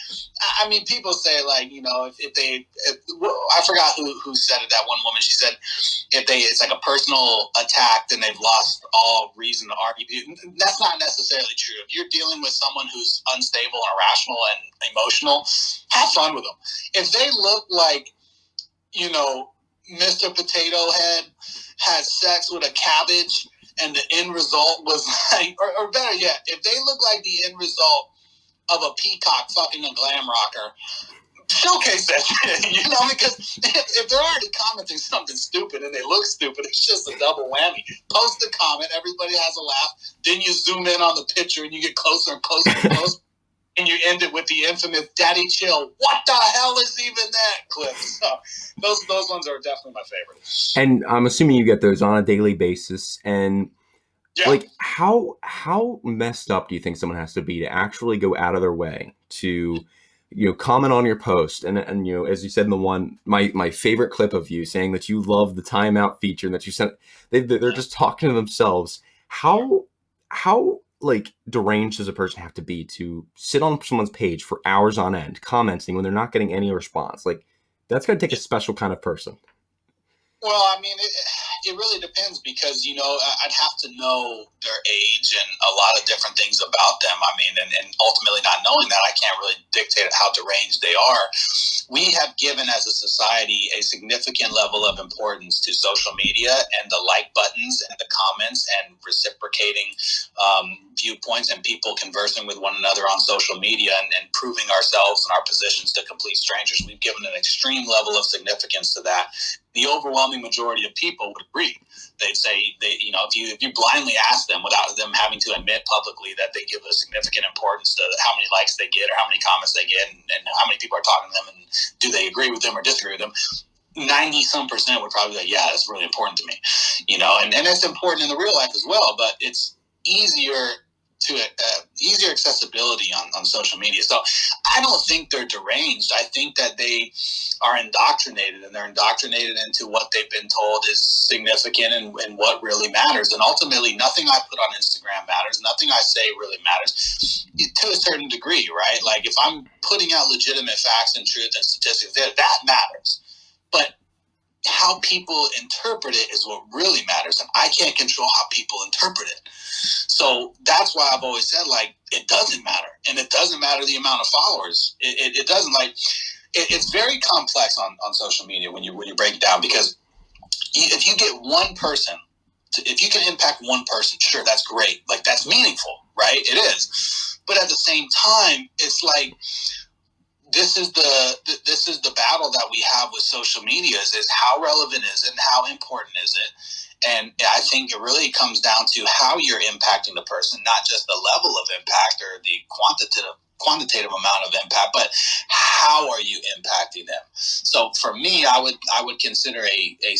I mean, people say, like, you know, I forgot who said it, that one woman, she said, it's like a personal attack, then they've lost all reason to argue. That's not necessarily true. If you're dealing with someone who's unstable and irrational and emotional, have fun with them. If they look like, you know, Mr. Potato Head had sex with a cabbage, and the end result was like, or better yet, if they look like the end result of a peacock fucking a glam rocker, showcase that shit, you know, because if they're already commenting something stupid and they look stupid, it's just a double whammy. Post a comment, everybody has a laugh, then you zoom in on the picture and you get closer and closer and closer, and you end it with the infamous "Daddy Chill, what the hell is even that?" clip. So those ones are definitely my favorite. And I'm assuming you get those on a daily basis. And yeah. Like, how messed up do you think someone has to be to actually go out of their way to, you know, comment on your post? And you know, as you said in the one, my favorite clip of you saying that you love the timeout feature and that you sent, they're just talking to themselves. How like deranged does a person have to be to sit on someone's page for hours on end commenting when they're not getting any response? Like, that's going to take a special kind of person. Well, I mean, it really depends because, you know, I'd have to know their age and a lot of different things about them. I mean, and ultimately not knowing that, I can't really dictate how deranged they are. We have given as a society a significant level of importance to social media and the like buttons and the comments and reciprocating viewpoints and people conversing with one another on social media and proving ourselves and our positions to complete strangers. We've given an extreme level of significance to that. The overwhelming majority of people would agree. They'd say, you know, if you blindly ask them without them having to admit publicly that they give a significant importance to how many likes they get or how many comments they get and how many people are talking to them and do they agree with them or disagree with them, 90-some% would probably say, yeah, that's really important to me. You know, and it's important in the real life as well, but it's easier easier accessibility on social media. So I don't think they're deranged. I think that they are indoctrinated, and they're indoctrinated into what they've been told is significant and what really matters. And ultimately, nothing I put on Instagram matters. Nothing I say really matters to a certain degree, right? Like if I'm putting out legitimate facts and truth and statistics, that matters. But how people interpret it is what really matters, and I can't control how people interpret it. So that's why I've always said, like, it doesn't matter, and it doesn't matter the amount of followers. It doesn't, like, it's very complex on social media when you break it down, because if you get one person, if you can impact one person, sure, that's great, like that's meaningful, right? It is, but at the same time, it's like, this is the battle that we have with social media is how relevant is it and how important is it? And I think it really comes down to how you're impacting the person, not just the level of impact or the quantitative amount of impact, but how are you impacting them? So for me, I would consider a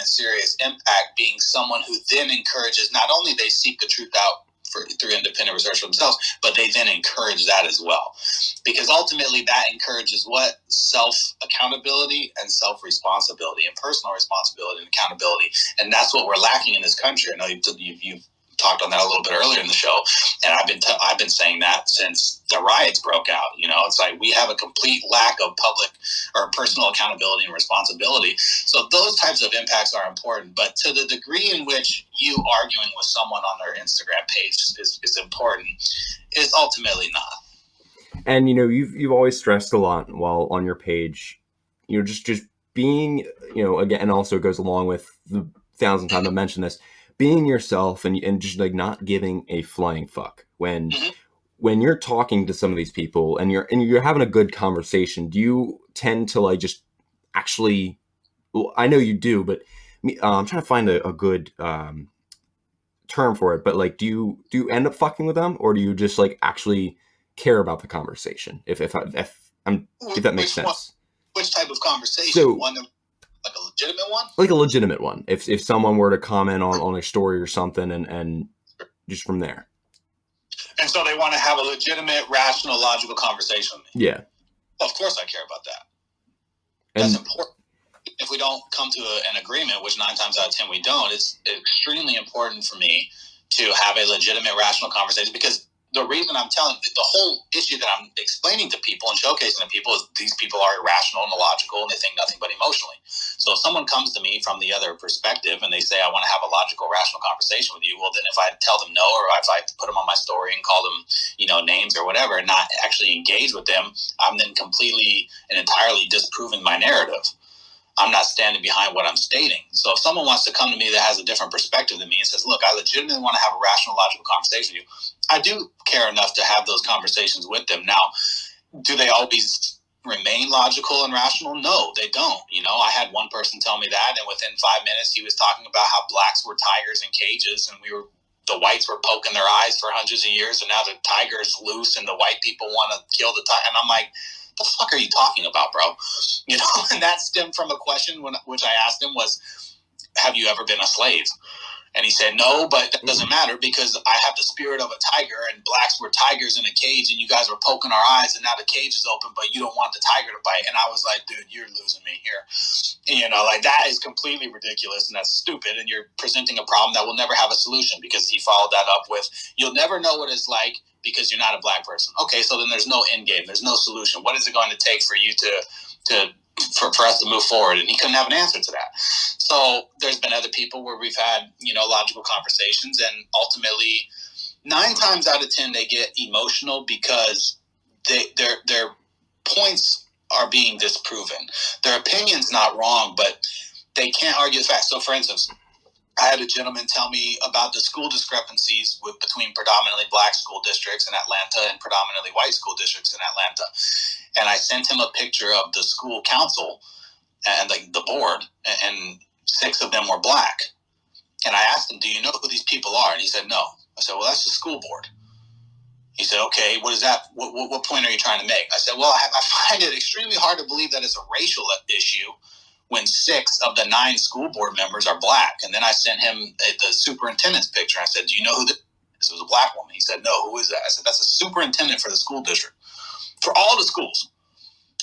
serious impact being someone who then encourages, not only they seek the truth out through independent research for themselves, but they then encourage that as well. Because ultimately that encourages what? Self-accountability and self-responsibility and personal responsibility and accountability. And that's what we're lacking in this country. I know you've talked on that a little bit earlier in the show, and I've been saying that since the riots broke out. You know, it's like we have a complete lack of public or personal accountability and responsibility. So those types of impacts are important, but to the degree in which you arguing with someone on their Instagram page is important, is ultimately not. And you know, you've always stressed a lot while on your page, you know, just being, you know, again, and also goes along with the 1,000 times I mentioned this, being yourself and just like not giving a flying fuck when you're talking to some of these people and you're having a good conversation. Do you tend to like just actually? Well, I know you do, but I'm trying to find a good term for it. But like, do you end up fucking with them, or do you just like actually care about the conversation? If that makes sense. Which type of conversation? So, like a legitimate one? Like a legitimate one. If someone were to comment on a story or something and just from there. And so they want to have a legitimate, rational, logical conversation with me. Yeah. Well, of course I care about that. That's important. If we don't come to an agreement, which 9 times out of 10 we don't, it's extremely important for me to have a legitimate, rational conversation, because the reason I'm telling the whole issue that I'm explaining to people and showcasing to people is these people are irrational and illogical and they think nothing but emotionally. So if someone comes to me from the other perspective and they say, I want to have a logical, rational conversation with you, well, then if I tell them no, or if I put them on my story and call them, you know, names or whatever, and not actually engage with them, I'm then completely and entirely disproving my narrative. I'm not standing behind what I'm stating. So if someone wants to come to me that has a different perspective than me and says, look, I legitimately want to have a rational, logical conversation with you, I do care enough to have those conversations with them. Now, do they always remain logical and rational? No, they don't. You know, I had one person tell me that, and within 5 minutes he was talking about how blacks were tigers in cages, and the whites were poking their eyes for hundreds of years, and now the tiger's loose and the white people want to kill the tiger. And I'm like, the fuck are you talking about, bro? You know, and that stemmed from a question which I asked him was, have you ever been a slave? And he said, no, but that doesn't matter because I have the spirit of a tiger, and blacks were tigers in a cage, and you guys were poking our eyes, and now the cage is open, but you don't want the tiger to bite. And I was like, dude, you're losing me here. And, you know, like, that is completely ridiculous, and that's stupid, and you're presenting a problem that will never have a solution, because he followed that up with, you'll never know what it's like because you're not a black person. Okay, so then there's no end game. There's no solution. What is it going to take for you for us to move forward? And he couldn't have an answer to that. So there's been other people where we've had, you know, logical conversations, and ultimately 9 times out of 10 they get emotional because their points are being disproven. Their opinion's not wrong, but they can't argue the facts. So for instance, I had a gentleman tell me about the school discrepancies between predominantly black school districts in Atlanta and predominantly white school districts in Atlanta. And I sent him a picture of the school council and the board, and 6 of them were black. And I asked him, do you know who these people are? And he said, no. I said, well, that's the school board. He said, okay, what is that? What point are you trying to make? I said, well, I find it extremely hard to believe that it's a racial issue when 6 of the 9 school board members are black. And then I sent him the superintendent's picture. I said, do you know who It was a black woman. He said, no, who is that? I said, that's a superintendent for the school district, for all the schools,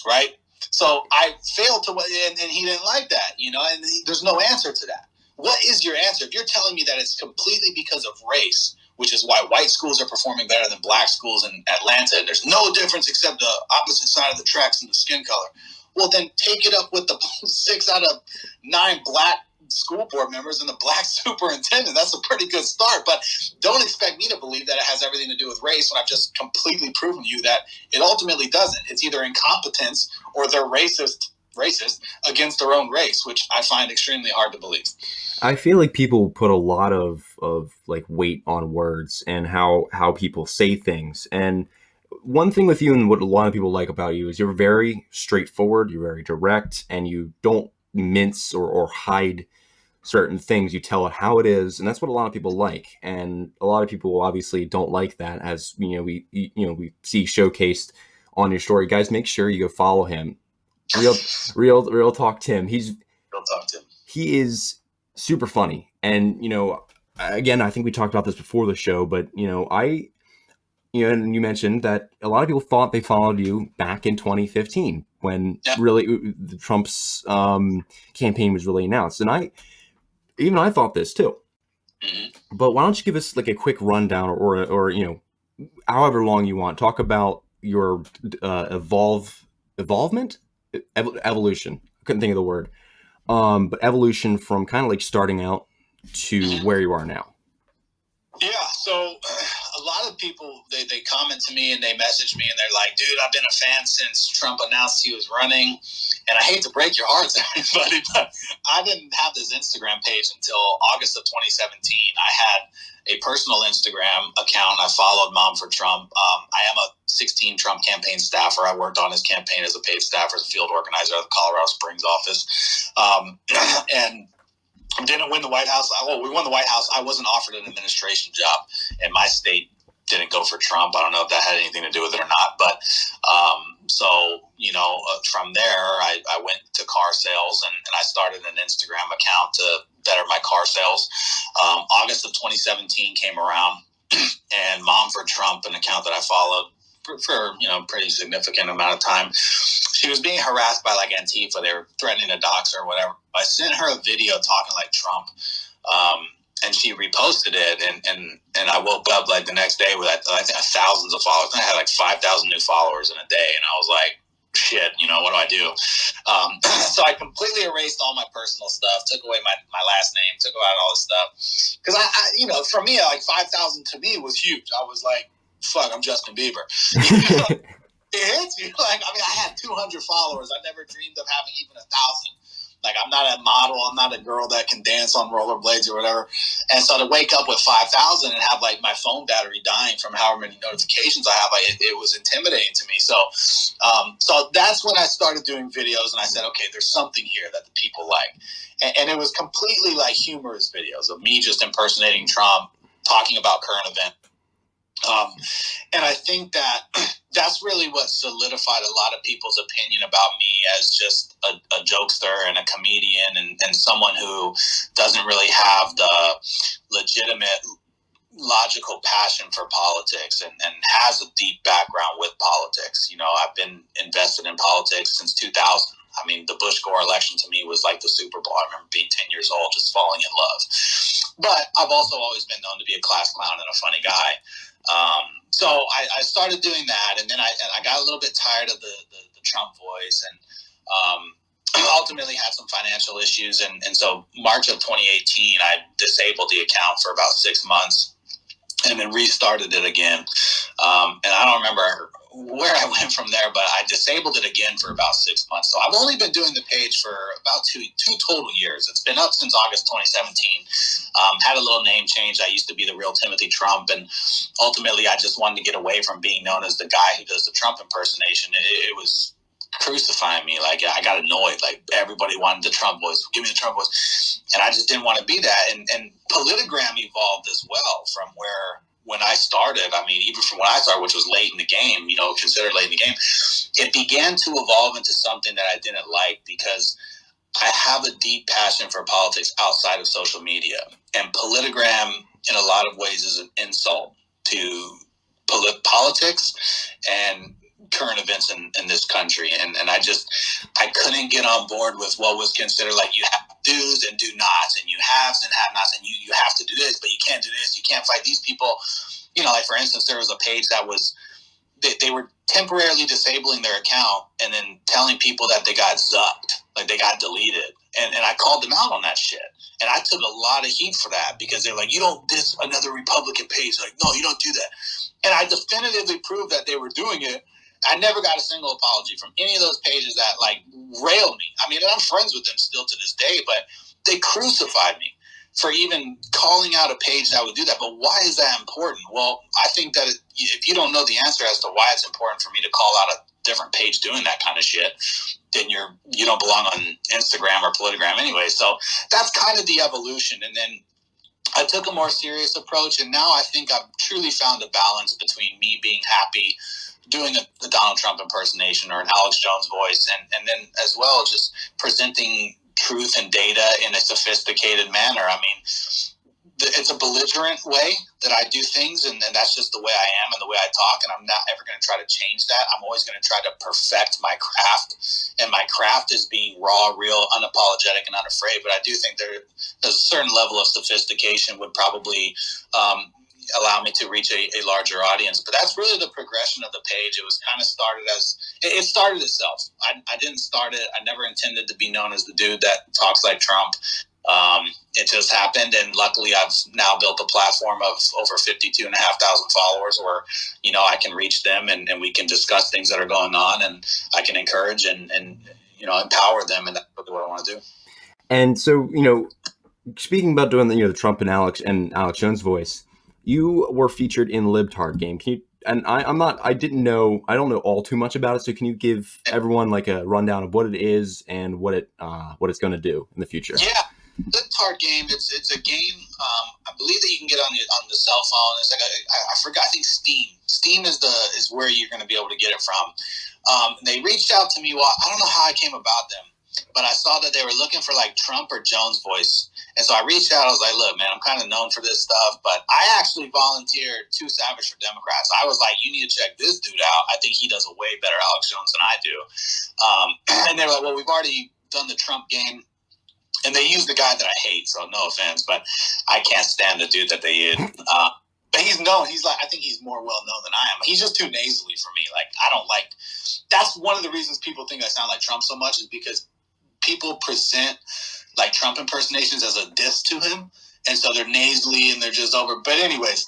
right? So I failed to, and he didn't like that, and there's no answer to that. What is your answer? If you're telling me that it's completely because of race, which is why white schools are performing better than black schools in Atlanta, and there's no difference except the opposite side of the tracks in the skin color, well, then take it up with the 6 out of 9 black school board members and the black superintendent. That's a pretty good start, but don't expect me to believe that it has everything to do with race when I've just completely proven to you that it ultimately doesn't. It's either incompetence or they're racist against their own race, which I find extremely hard to believe. I feel like people put a lot of like weight on words and how people say things. And one thing with you and what a lot of people like about you is you're very straightforward, you're very direct, and you don't mince or hide certain things. You tell it how it is, and that's what a lot of people like. And a lot of people obviously don't like that, as we see showcased on your story. Guys, make sure you go follow him. Real Talk Tim. He is super funny, and again, I think we talked about this before the show, but and you mentioned that a lot of people thought they followed you back in 2015 when really the Trump's campaign was really announced. And I thought this too. Mm-hmm. But why don't you give us like a quick rundown or however long you want, talk about your evolution. I couldn't think of the word. But evolution from kind of like starting out to where you are now. Yeah, so a lot of people, they comment to me and they message me and they're like, dude, I've been a fan since Trump announced he was running. And I hate to break your hearts, everybody, but I didn't have this Instagram page until August of 2017. I had a personal Instagram account. I followed Mom for Trump. I am a 16 Trump campaign staffer. I worked on his campaign as a paid staffer, as a field organizer at the Colorado Springs office. And didn't win the White House. We won the White House. I wasn't offered an administration job, and my state didn't go for Trump. I don't know if that had anything to do with it or not. But from there, I went to car sales, and I started an Instagram account to better my car sales. August of 2017 came around, and Mom for Trump, an account that I followed for pretty significant amount of time, she was being harassed by like Antifa. They were threatening to dox her or whatever. I sent her a video talking like Trump, and she reposted it, and I woke up like the next day with I think thousands of followers. I had like 5,000 new followers in a day, and I was like, shit, what do I do? So I completely erased all my personal stuff, took away my last name, took out all this stuff, because I for me, like 5,000 to me was huge. I was like, fuck, I'm Justin Bieber. It hits you. Like, I had 200 followers. I never dreamed of having even 1,000. Like, I'm not a model. I'm not a girl that can dance on rollerblades or whatever. And so to wake up with 5,000 and have like my phone battery dying from however many notifications I have, it was intimidating to me. So that's when I started doing videos, and I said, okay, there's something here that the people like. And it was completely like humorous videos of me just impersonating Trump, talking about current events. And I think that that's really what solidified a lot of people's opinion about me as just a jokester and a comedian and someone who doesn't really have the legitimate logical passion for politics and has a deep background with politics. I've been invested in politics since 2000. The Bush-Gore election to me was like the Super Bowl. I remember being 10 years old, just falling in love. But I've also always been known to be a class clown and a funny guy. So I started doing that, and then I got a little bit tired of the Trump voice, and ultimately had some financial issues. And so March of 2018, I disabled the account for about 6 months and then restarted it again. And I don't remember where I went from there, but I disabled it again for about 6 months. So I've only been doing the page for about two total years. It's been up since August 2017. Had a little name change. I used to be the real Timothy Trump, and ultimately I just wanted to get away from being known as the guy who does the Trump impersonation. It was crucifying me. Like, I got annoyed. Like, everybody wanted the Trump voice. Give me the Trump voice. And I just didn't want to be that. And politogram evolved as well from when I started, even from when I started, which was late in the game, considered late in the game, it began to evolve into something that I didn't like, because I have a deep passion for politics outside of social media. And politogram in a lot of ways is an insult to politics and current events in this country. And I couldn't get on board with what was considered like you have do's and do nots, and you haves and have nots, and you have to do this, but you can't do this. You can't fight these people. Like for instance, there was a page that was, they were temporarily disabling their account and then telling people that they got zucked, like they got deleted. And I called them out on that shit. And I took a lot of heat for that because they're like, you don't diss another Republican page. Like, no, you don't do that. And I definitively proved that they were doing it. I never got a single apology from any of those pages that like railed me. I mean, I'm friends with them still to this day, but they crucified me for even calling out a page that would do that. But why is that important? Well, I think that if you don't know the answer as to why it's important for me to call out a different page doing that kind of shit, then you don't belong on Instagram or politogrammer anyway. So that's kind of the evolution. And then I took a more serious approach, and now I think I've truly found a balance between me being happy doing a Donald Trump impersonation or an Alex Jones voice, and then as well just presenting truth and data in a sophisticated manner. I mean, it's a belligerent way that I do things, and that's just the way I am and the way I talk, and I'm not ever going to try to change that. I'm always going to try to perfect my craft, and my craft is being raw, real, unapologetic, and unafraid. But I do think there's a certain level of sophistication would probably allow me to reach a larger audience. But that's really the progression of the page. It was kind of started as, it started itself. I didn't start it. I never intended to be known as the dude that talks like Trump. It just happened, and luckily I've now built a platform of over 52,500 followers where, I can reach them and we can discuss things that are going on, and I can encourage and empower them, and that's what I want to do. And so, speaking about doing the Trump and Alex Jones voice, you were featured in Libtard game. Can you? And I don't know all too much about it. So can you give everyone like a rundown of what it is and what it's going to do in the future? Yeah, Libtard game. It's a game. I believe that you can get on the cell phone. It's like I forgot. I think Steam. Steam is where you're going to be able to get it from. They reached out to me. Well, I don't know how I came about them, but I saw that they were looking for like Trump or Jones voice. And so I reached out. I was like, look, man, I'm kind of known for this stuff, but I actually volunteered Too Savage for Democrats. I was like, you need to check this dude out. I think he does a way better Alex Jones than I do. And they were like, well, we've already done the Trump game. And they used the guy that I hate, so no offense, but I can't stand the dude that they used. But he's known. He's like, I think he's more well known than I am. He's just too nasally for me. Like, I don't like. That's one of the reasons people think I sound like Trump so much, is because people present like Trump impersonations as a diss to him, and so they're nasally and they're just over. But anyways,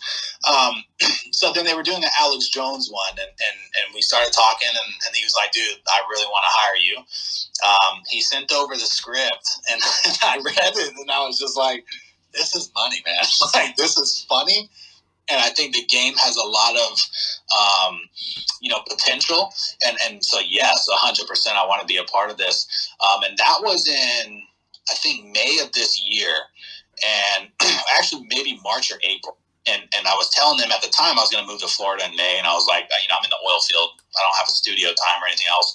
so then they were doing an Alex Jones one, and we started talking, and he was like, dude, I really want to hire you. He sent over the script, and I read it, and I was just like, this is money, man. Like, this is funny. And I think the game has a lot of, potential. And so, yes, 100% I want to be a part of this. And that was in, I think, May of this year. And actually maybe March or April. And I was telling them at the time I was going to move to Florida in May. And I was like, I'm in the oil field. I don't have a studio time or anything else.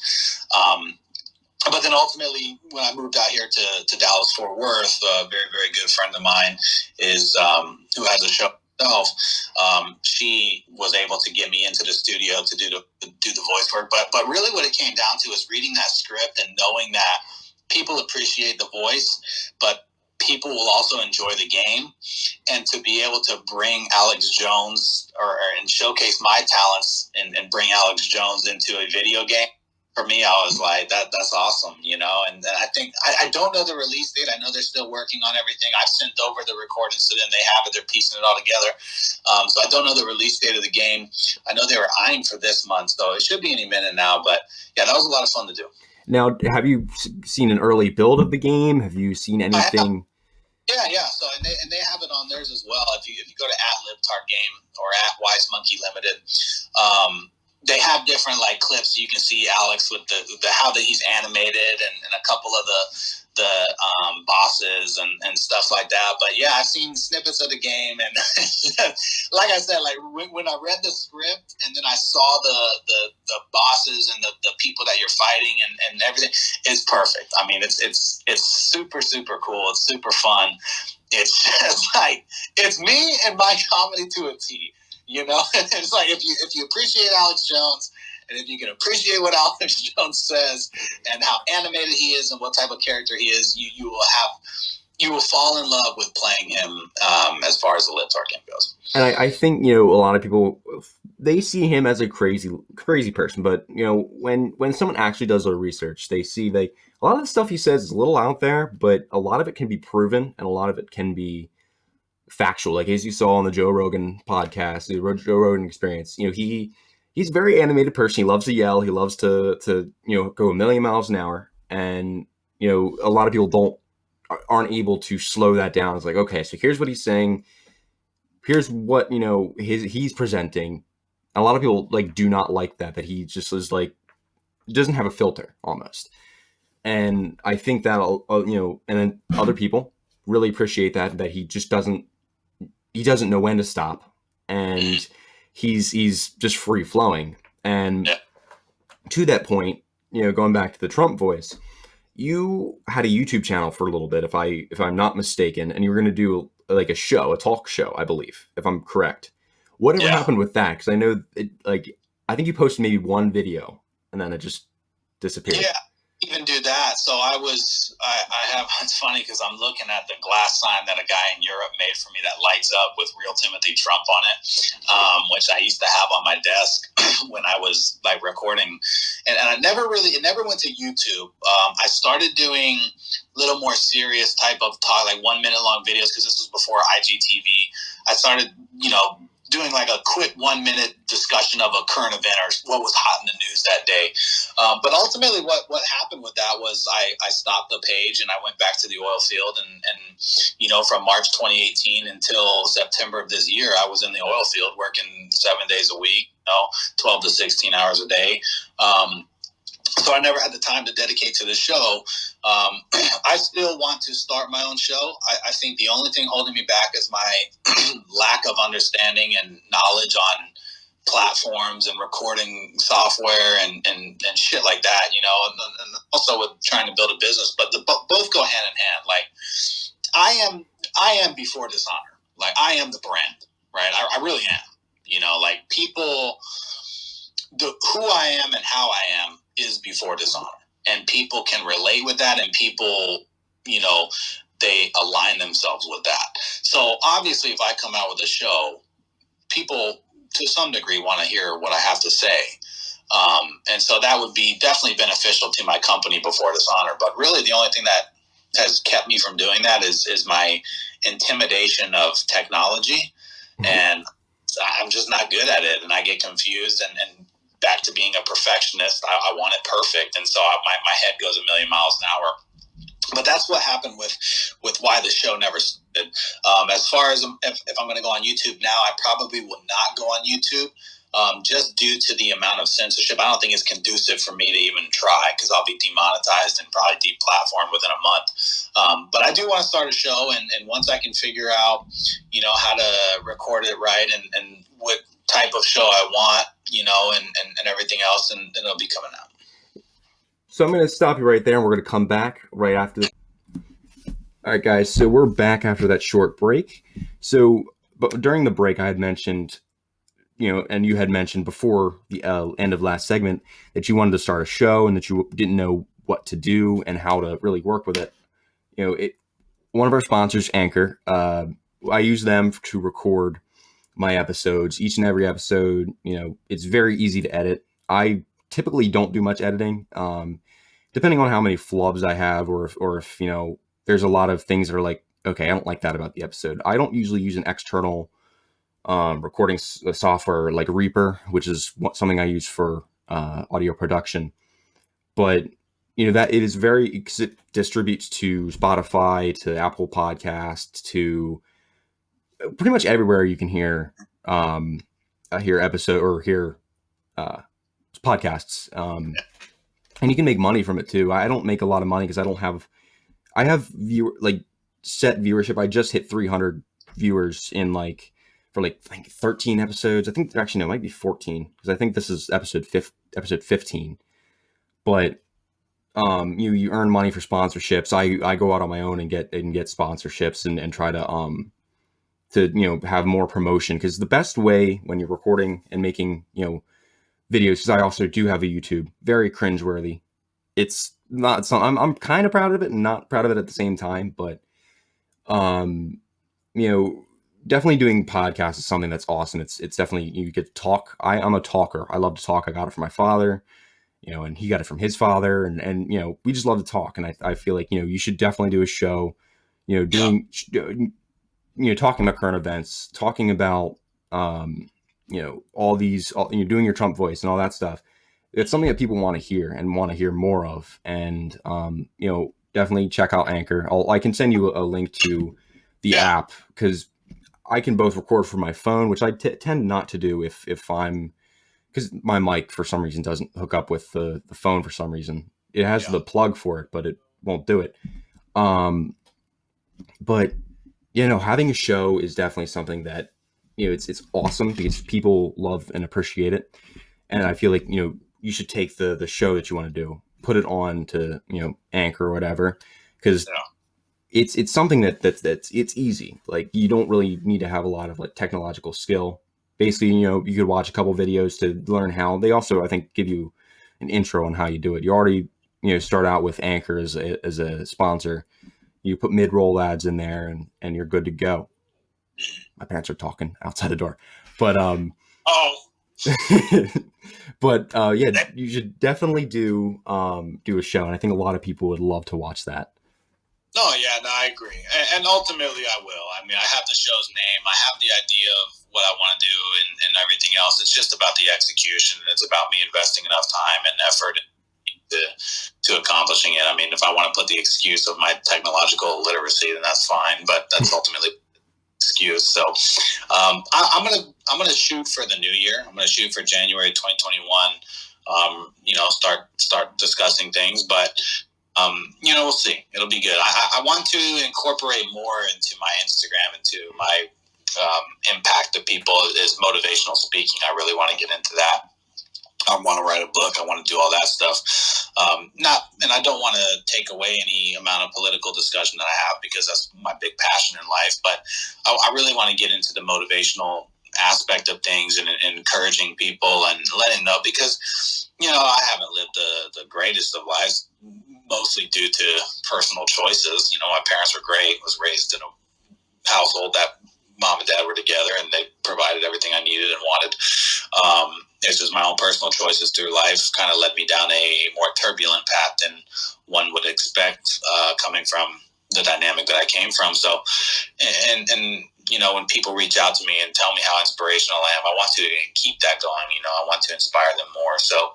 But then ultimately, when I moved out here to Dallas Fort Worth, a very, very good friend of mine who has a show herself, she was able to get me into the studio to do the voice work. But really what it came down to is reading that script and knowing that people appreciate the voice, but people will also enjoy the game. And to be able to bring Alex Jones and showcase my talents and bring Alex Jones into a video game, for me, I was like, that's awesome, And I think, I don't know the release date. I know they're still working on everything. I've sent over the recordings to them. They have it. They're piecing it all together. So I don't know the release date of the game. I know they were eyeing for this month, so it should be any minute now. But yeah, that was a lot of fun to do. Now, have you seen an early build of the game? Have you seen anything? Yeah. So and they have it on theirs as well. If you go to @LibTardGame or @WiseMonkeyLimited, they have different like clips. You can see Alex with the how that he's animated and a couple of the bosses and stuff like that. But yeah, I've seen snippets of the game, and like I said, like when I read the script and then I saw the bosses and the people that you're fighting and everything, it's perfect. I mean, it's super, super cool. It's super fun. it's just like, it's me and my comedy to a T. You know, it's like if you appreciate Alex Jones, and if you can appreciate what Alex Jones says and how animated he is and what type of character he is, you will fall in love with playing him as far as the lip talk game goes. And I think, you know, a lot of people, they see him as a crazy person, but you know, when someone actually does their research, they see a lot of the stuff he says is a little out there, but a lot of it can be proven and a lot of it can be factual. Like as you saw on the Joe Rogan podcast, the Joe Rogan Experience, you know, he's a very animated person. He loves to yell. He loves to you know, go a million miles an hour, and you know, a lot of people aren't able to slow that down. It's like, okay, so here's what he's saying. Here's what, you know, he's presenting. A lot of people like do not like that he just is like, doesn't have a filter almost. And I think that, you know, and then other people really appreciate that he just doesn't know when to stop, and he's just free flowing. And to that point, you know, going back to the Trump voice, you had a YouTube channel for a little bit, if I'm not mistaken, and you were going to do like a talk show, I believe, if I'm correct. Whatever happened with that? Because I know I think you posted maybe one video and then it just disappeared. Yeah, even do that. So I have, it's funny because I'm looking at the glass sign that a guy in Europe made for me that lights up with real Timothy Trump on it, which I used to have on my desk when I was like recording. And it never went to YouTube. I started doing a little more serious type of talk, like 1 minute long videos, because this was before IGTV. I started, you know, doing like a quick 1 minute discussion of a current event or what was hot in the news that day. But ultimately what happened with that was I stopped the page and I went back to the oil field. And you know, from March 2018 until September of this year, I was in the oil field working 7 days a week, you know, 12 to 16 hours a day. So I never had the time to dedicate to the show. I still want to start my own show. I think the only thing holding me back is my lack of understanding and knowledge on platforms and recording software and shit like that, you know, and also with trying to build a business. But both go hand in hand. Like I am Before Dishonor. Like I am the brand, right? I really am. You know, like people, who I am and how I am is Before Dishonor, and people can relate with that, and people, you know, they align themselves with that. So obviously if I come out with a show, people to some degree want to hear what I have to say. And so that would be definitely beneficial to my company Before Dishonor. But really the only thing that has kept me from doing that is my intimidation of technology. And I'm just not good at it, and I get confused and back to being a perfectionist. I want it perfect, and so my head goes a million miles an hour. But that's what happened with why the show never started. As far as if I'm going to go on YouTube now, I probably will not go on YouTube, just due to the amount of censorship. I don't think it's conducive for me to even try, because I'll be demonetized and probably deplatformed within a month. But I do want to start a show, and once I can figure out, you know, how to record it right and what type of show I want, you know, and everything else, and then it'll be coming out. So I'm going to stop you right there, and we're going to come back right after this. All right, guys. So we're back after that short break. So, but during the break, I had mentioned, you know, and you had mentioned before the end of last segment that you wanted to start a show and that you didn't know what to do and how to really work with it. You know, one of our sponsors, Anchor, I use them to record my episodes, each and every episode. You know, it's very easy to edit. I typically don't do much editing, depending on how many flubs I have, or if, you know, there's a lot of things that are like, okay, I don't like that about the episode. I don't usually use an external recording software like Reaper, which is something I use for audio production. But you know, that it is because it distributes to Spotify, to Apple Podcasts, to pretty much everywhere you can hear episode or hear podcasts. And you can make money from it too. I don't make a lot of money because I have set viewership. I just hit 300 viewers for 13 episodes. I think actually, no, it might be 14, because I think this is episode 15. But you earn money for sponsorships. I go out on my own and get sponsorships and try to have more promotion, because the best way when you're recording and making videos, because I also do have a YouTube, very cringeworthy. It's not some I'm kind of proud of it and not proud of it at the same time, but um definitely doing podcasts is something that's awesome. It's definitely, you get to talk. I'm a talker. I love to talk. I got it from my father, and he got it from his father, and we just love to talk. And I feel like you should definitely do a show, doing talking about current events, talking about doing your Trump voice and all that stuff. It's something that people want to hear and want to hear more of. And definitely check out Anchor. I can send you a link to the app, because I can both record from my phone, which I tend not to do if I'm, because my mic for some reason doesn't hook up with the phone for some reason. It has the plug for it, but it won't do it. But having a show is definitely something that it's awesome, because people love and appreciate it. And I feel like you should take the show that you want to do, put it on to Anchor or whatever, because it's something that's it's easy. Like, you don't really need to have a lot of like technological skill. Basically, you could watch a couple videos to learn how. They also, I think, give you an intro on how you do it. You already start out with Anchor as a sponsor. You put mid-roll ads in there, and you're good to go. My parents are talking outside the door, but yeah, you should definitely do a show, and I think a lot of people would love to watch that. No, I agree. And ultimately I will. I mean, I have the show's name. I have the idea of what I want to do and everything else. It's just about the execution. It's about me investing enough time and effort to accomplishing it. I mean, if I want to put the excuse of my technological literacy, then that's fine. But that's ultimately excuse. So I'm gonna shoot for the new year. I'm gonna shoot for January 2021. Start discussing things, but we'll see. It'll be good. I want to incorporate more into my Instagram, into my impact to people, is motivational speaking. I really want to get into that. I want to write a book. I want to do all that stuff. And I don't want to take away any amount of political discussion that I have, because that's my big passion in life. But I really want to get into the motivational aspect of things and encouraging people and letting them know, because I haven't lived the greatest of lives, mostly due to personal choices. My parents were great. Was raised in a household that mom and dad were together, and they provided everything I needed and wanted. It's just my own personal choices through life kind of led me down a more turbulent path than one would expect, coming from the dynamic that I came from. So, and when people reach out to me and tell me how inspirational I am, I want to keep that going. I want to inspire them more. So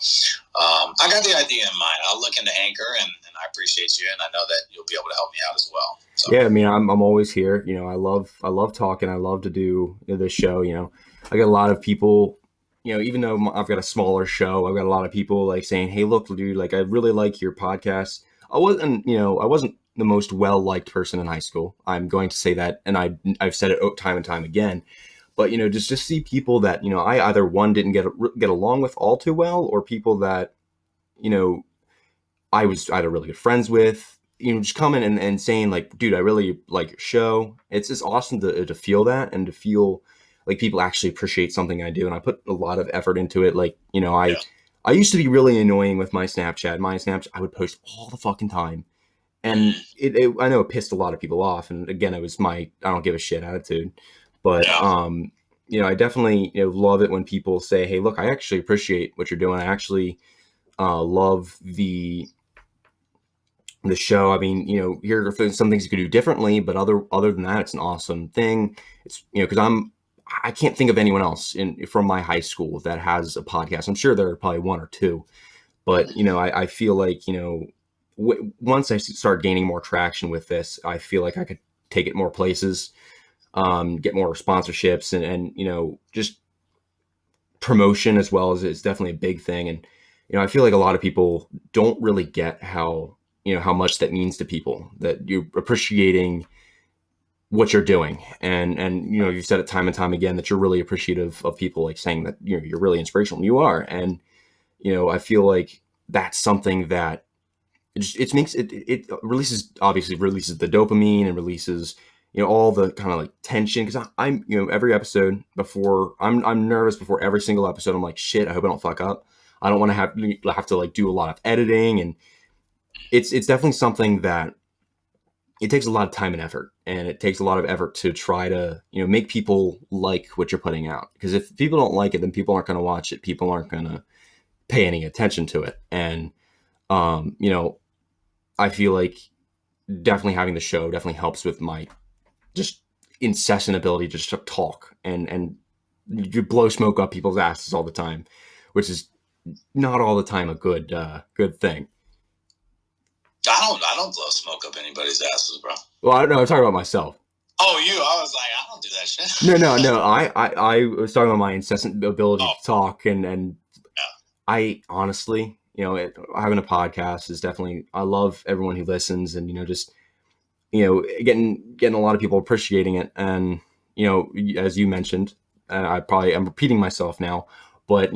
I got the idea in mind. I'll look into Anchor, and I appreciate you, and I know that you'll be able to help me out as well. So. Yeah, I mean, I'm always here. I love talking. I love to do this show. I got a lot of people, even though I've got a smaller show, I've got a lot of people like saying, "Hey, look, dude, like I really like your podcast." I wasn't the most well-liked person in high school. I'm going to say that, and I've said it time and time again. But just see people that I either one didn't get along with all too well, or people that I was either really good friends with. Just coming and saying like, "Dude, I really like your show." It's just awesome to feel that, and to feel like people actually appreciate something I do. And I put a lot of effort into it. Like I used to be really annoying with my Snapchat. I would post all the fucking time. And I know it pissed a lot of people off. And again, it was my I don't give a shit attitude. But I definitely love it when people say, "Hey, look, I actually appreciate what you're doing. I actually love the show." I mean, here are some things you could do differently, but other than that, it's an awesome thing. It's because I can't think of anyone else from my high school that has a podcast. I'm sure there are probably one or two, but I feel like once I start gaining more traction with this, I feel like I could take it more places, get more sponsorships, and just promotion as well. Is definitely a big thing. And I feel like a lot of people don't really get how much that means to people, that you're appreciating what you're doing, and you've said it time and time again that you're really appreciative of people like saying that you're really inspirational. You are. And I feel like that's something that it makes it releases, obviously releases the dopamine and releases, all the kind of like tension, because I'm every episode before, I'm nervous before every single episode. I'm like, shit, I hope I don't fuck up. I don't want to have to like do a lot of editing, and it's definitely something that it takes a lot of time and effort, and it takes a lot of effort to try to make people like what you're putting out, because if people don't like it, then people aren't going to watch it, people aren't going to pay any attention to it. And I feel like definitely having the show definitely helps with my just incessant ability just to talk and you blow smoke up people's asses all the time, which is not all the time a good thing. I don't blow smoke up anybody's asses, bro. Well, I don't know. I'm talking about myself. Oh, you? I was like, I don't do that shit. No. I was talking about my incessant ability to talk, and yeah. I honestly, having a podcast is definitely, I love everyone who listens, and just getting a lot of people appreciating it, and as you mentioned, and I'm repeating myself now, but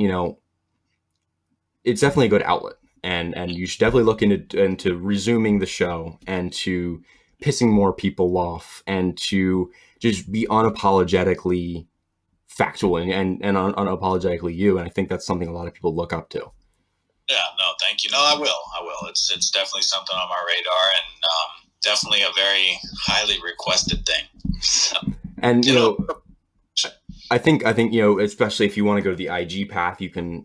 it's definitely a good outlet. And you should definitely look into resuming the show, and to pissing more people off, and to just be unapologetically factual and unapologetically you. And I think that's something a lot of people look up to. Yeah, no, thank you. No, I will. It's definitely something on my radar, and definitely a very highly requested thing. So, and I think especially if you want to go to the IG path, you can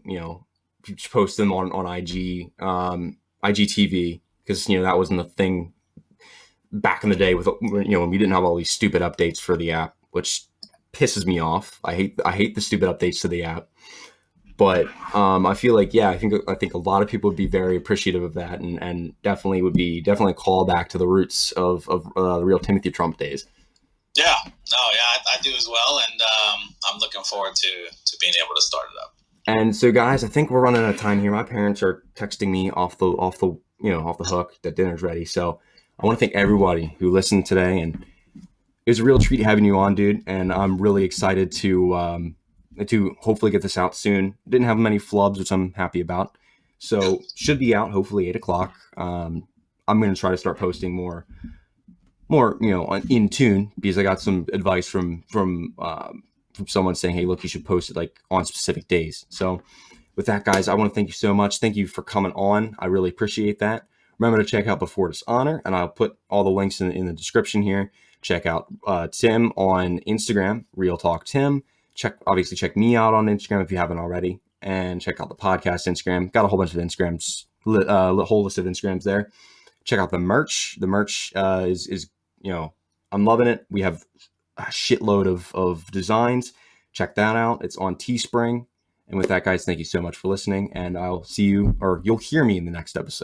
post them on IG, IGTV, because that wasn't the thing back in the day with when we didn't have all these stupid updates for the app, which pisses me off. I hate the stupid updates to the app. But I feel like, I think a lot of people would be very appreciative of that, and definitely a call back to the roots of the real Timothy Trump days. Yeah, I do as well, and I'm looking forward to being able to start it up. And so, guys, I think we're running out of time here. My parents are texting me off the hook that dinner's ready. So I want to thank everybody who listened today, and it was a real treat having you on, dude. And I'm really excited to hopefully get this out soon. Didn't have many flubs, which I'm happy about. So should be out hopefully 8:00. I'm going to try to start posting more in tune, because I got some advice from someone saying, hey, look, you should post it like on specific days. So with that, guys, I want to thank you so much. Thank you for coming on. I really appreciate that. Remember to check out Before Dishonor, and I'll put all the links in the description here. Check out Tim on Instagram, Real Talk Tim. Check me out on Instagram if you haven't already, and check out the podcast Instagram. Got a whole bunch of Instagrams, whole list of Instagrams there. Check out the merch. The merch is I'm loving it. We have a shitload of designs. Check that out. It's on Teespring. And with that, guys, thank you so much for listening, and I'll see you, or you'll hear me in the next episode.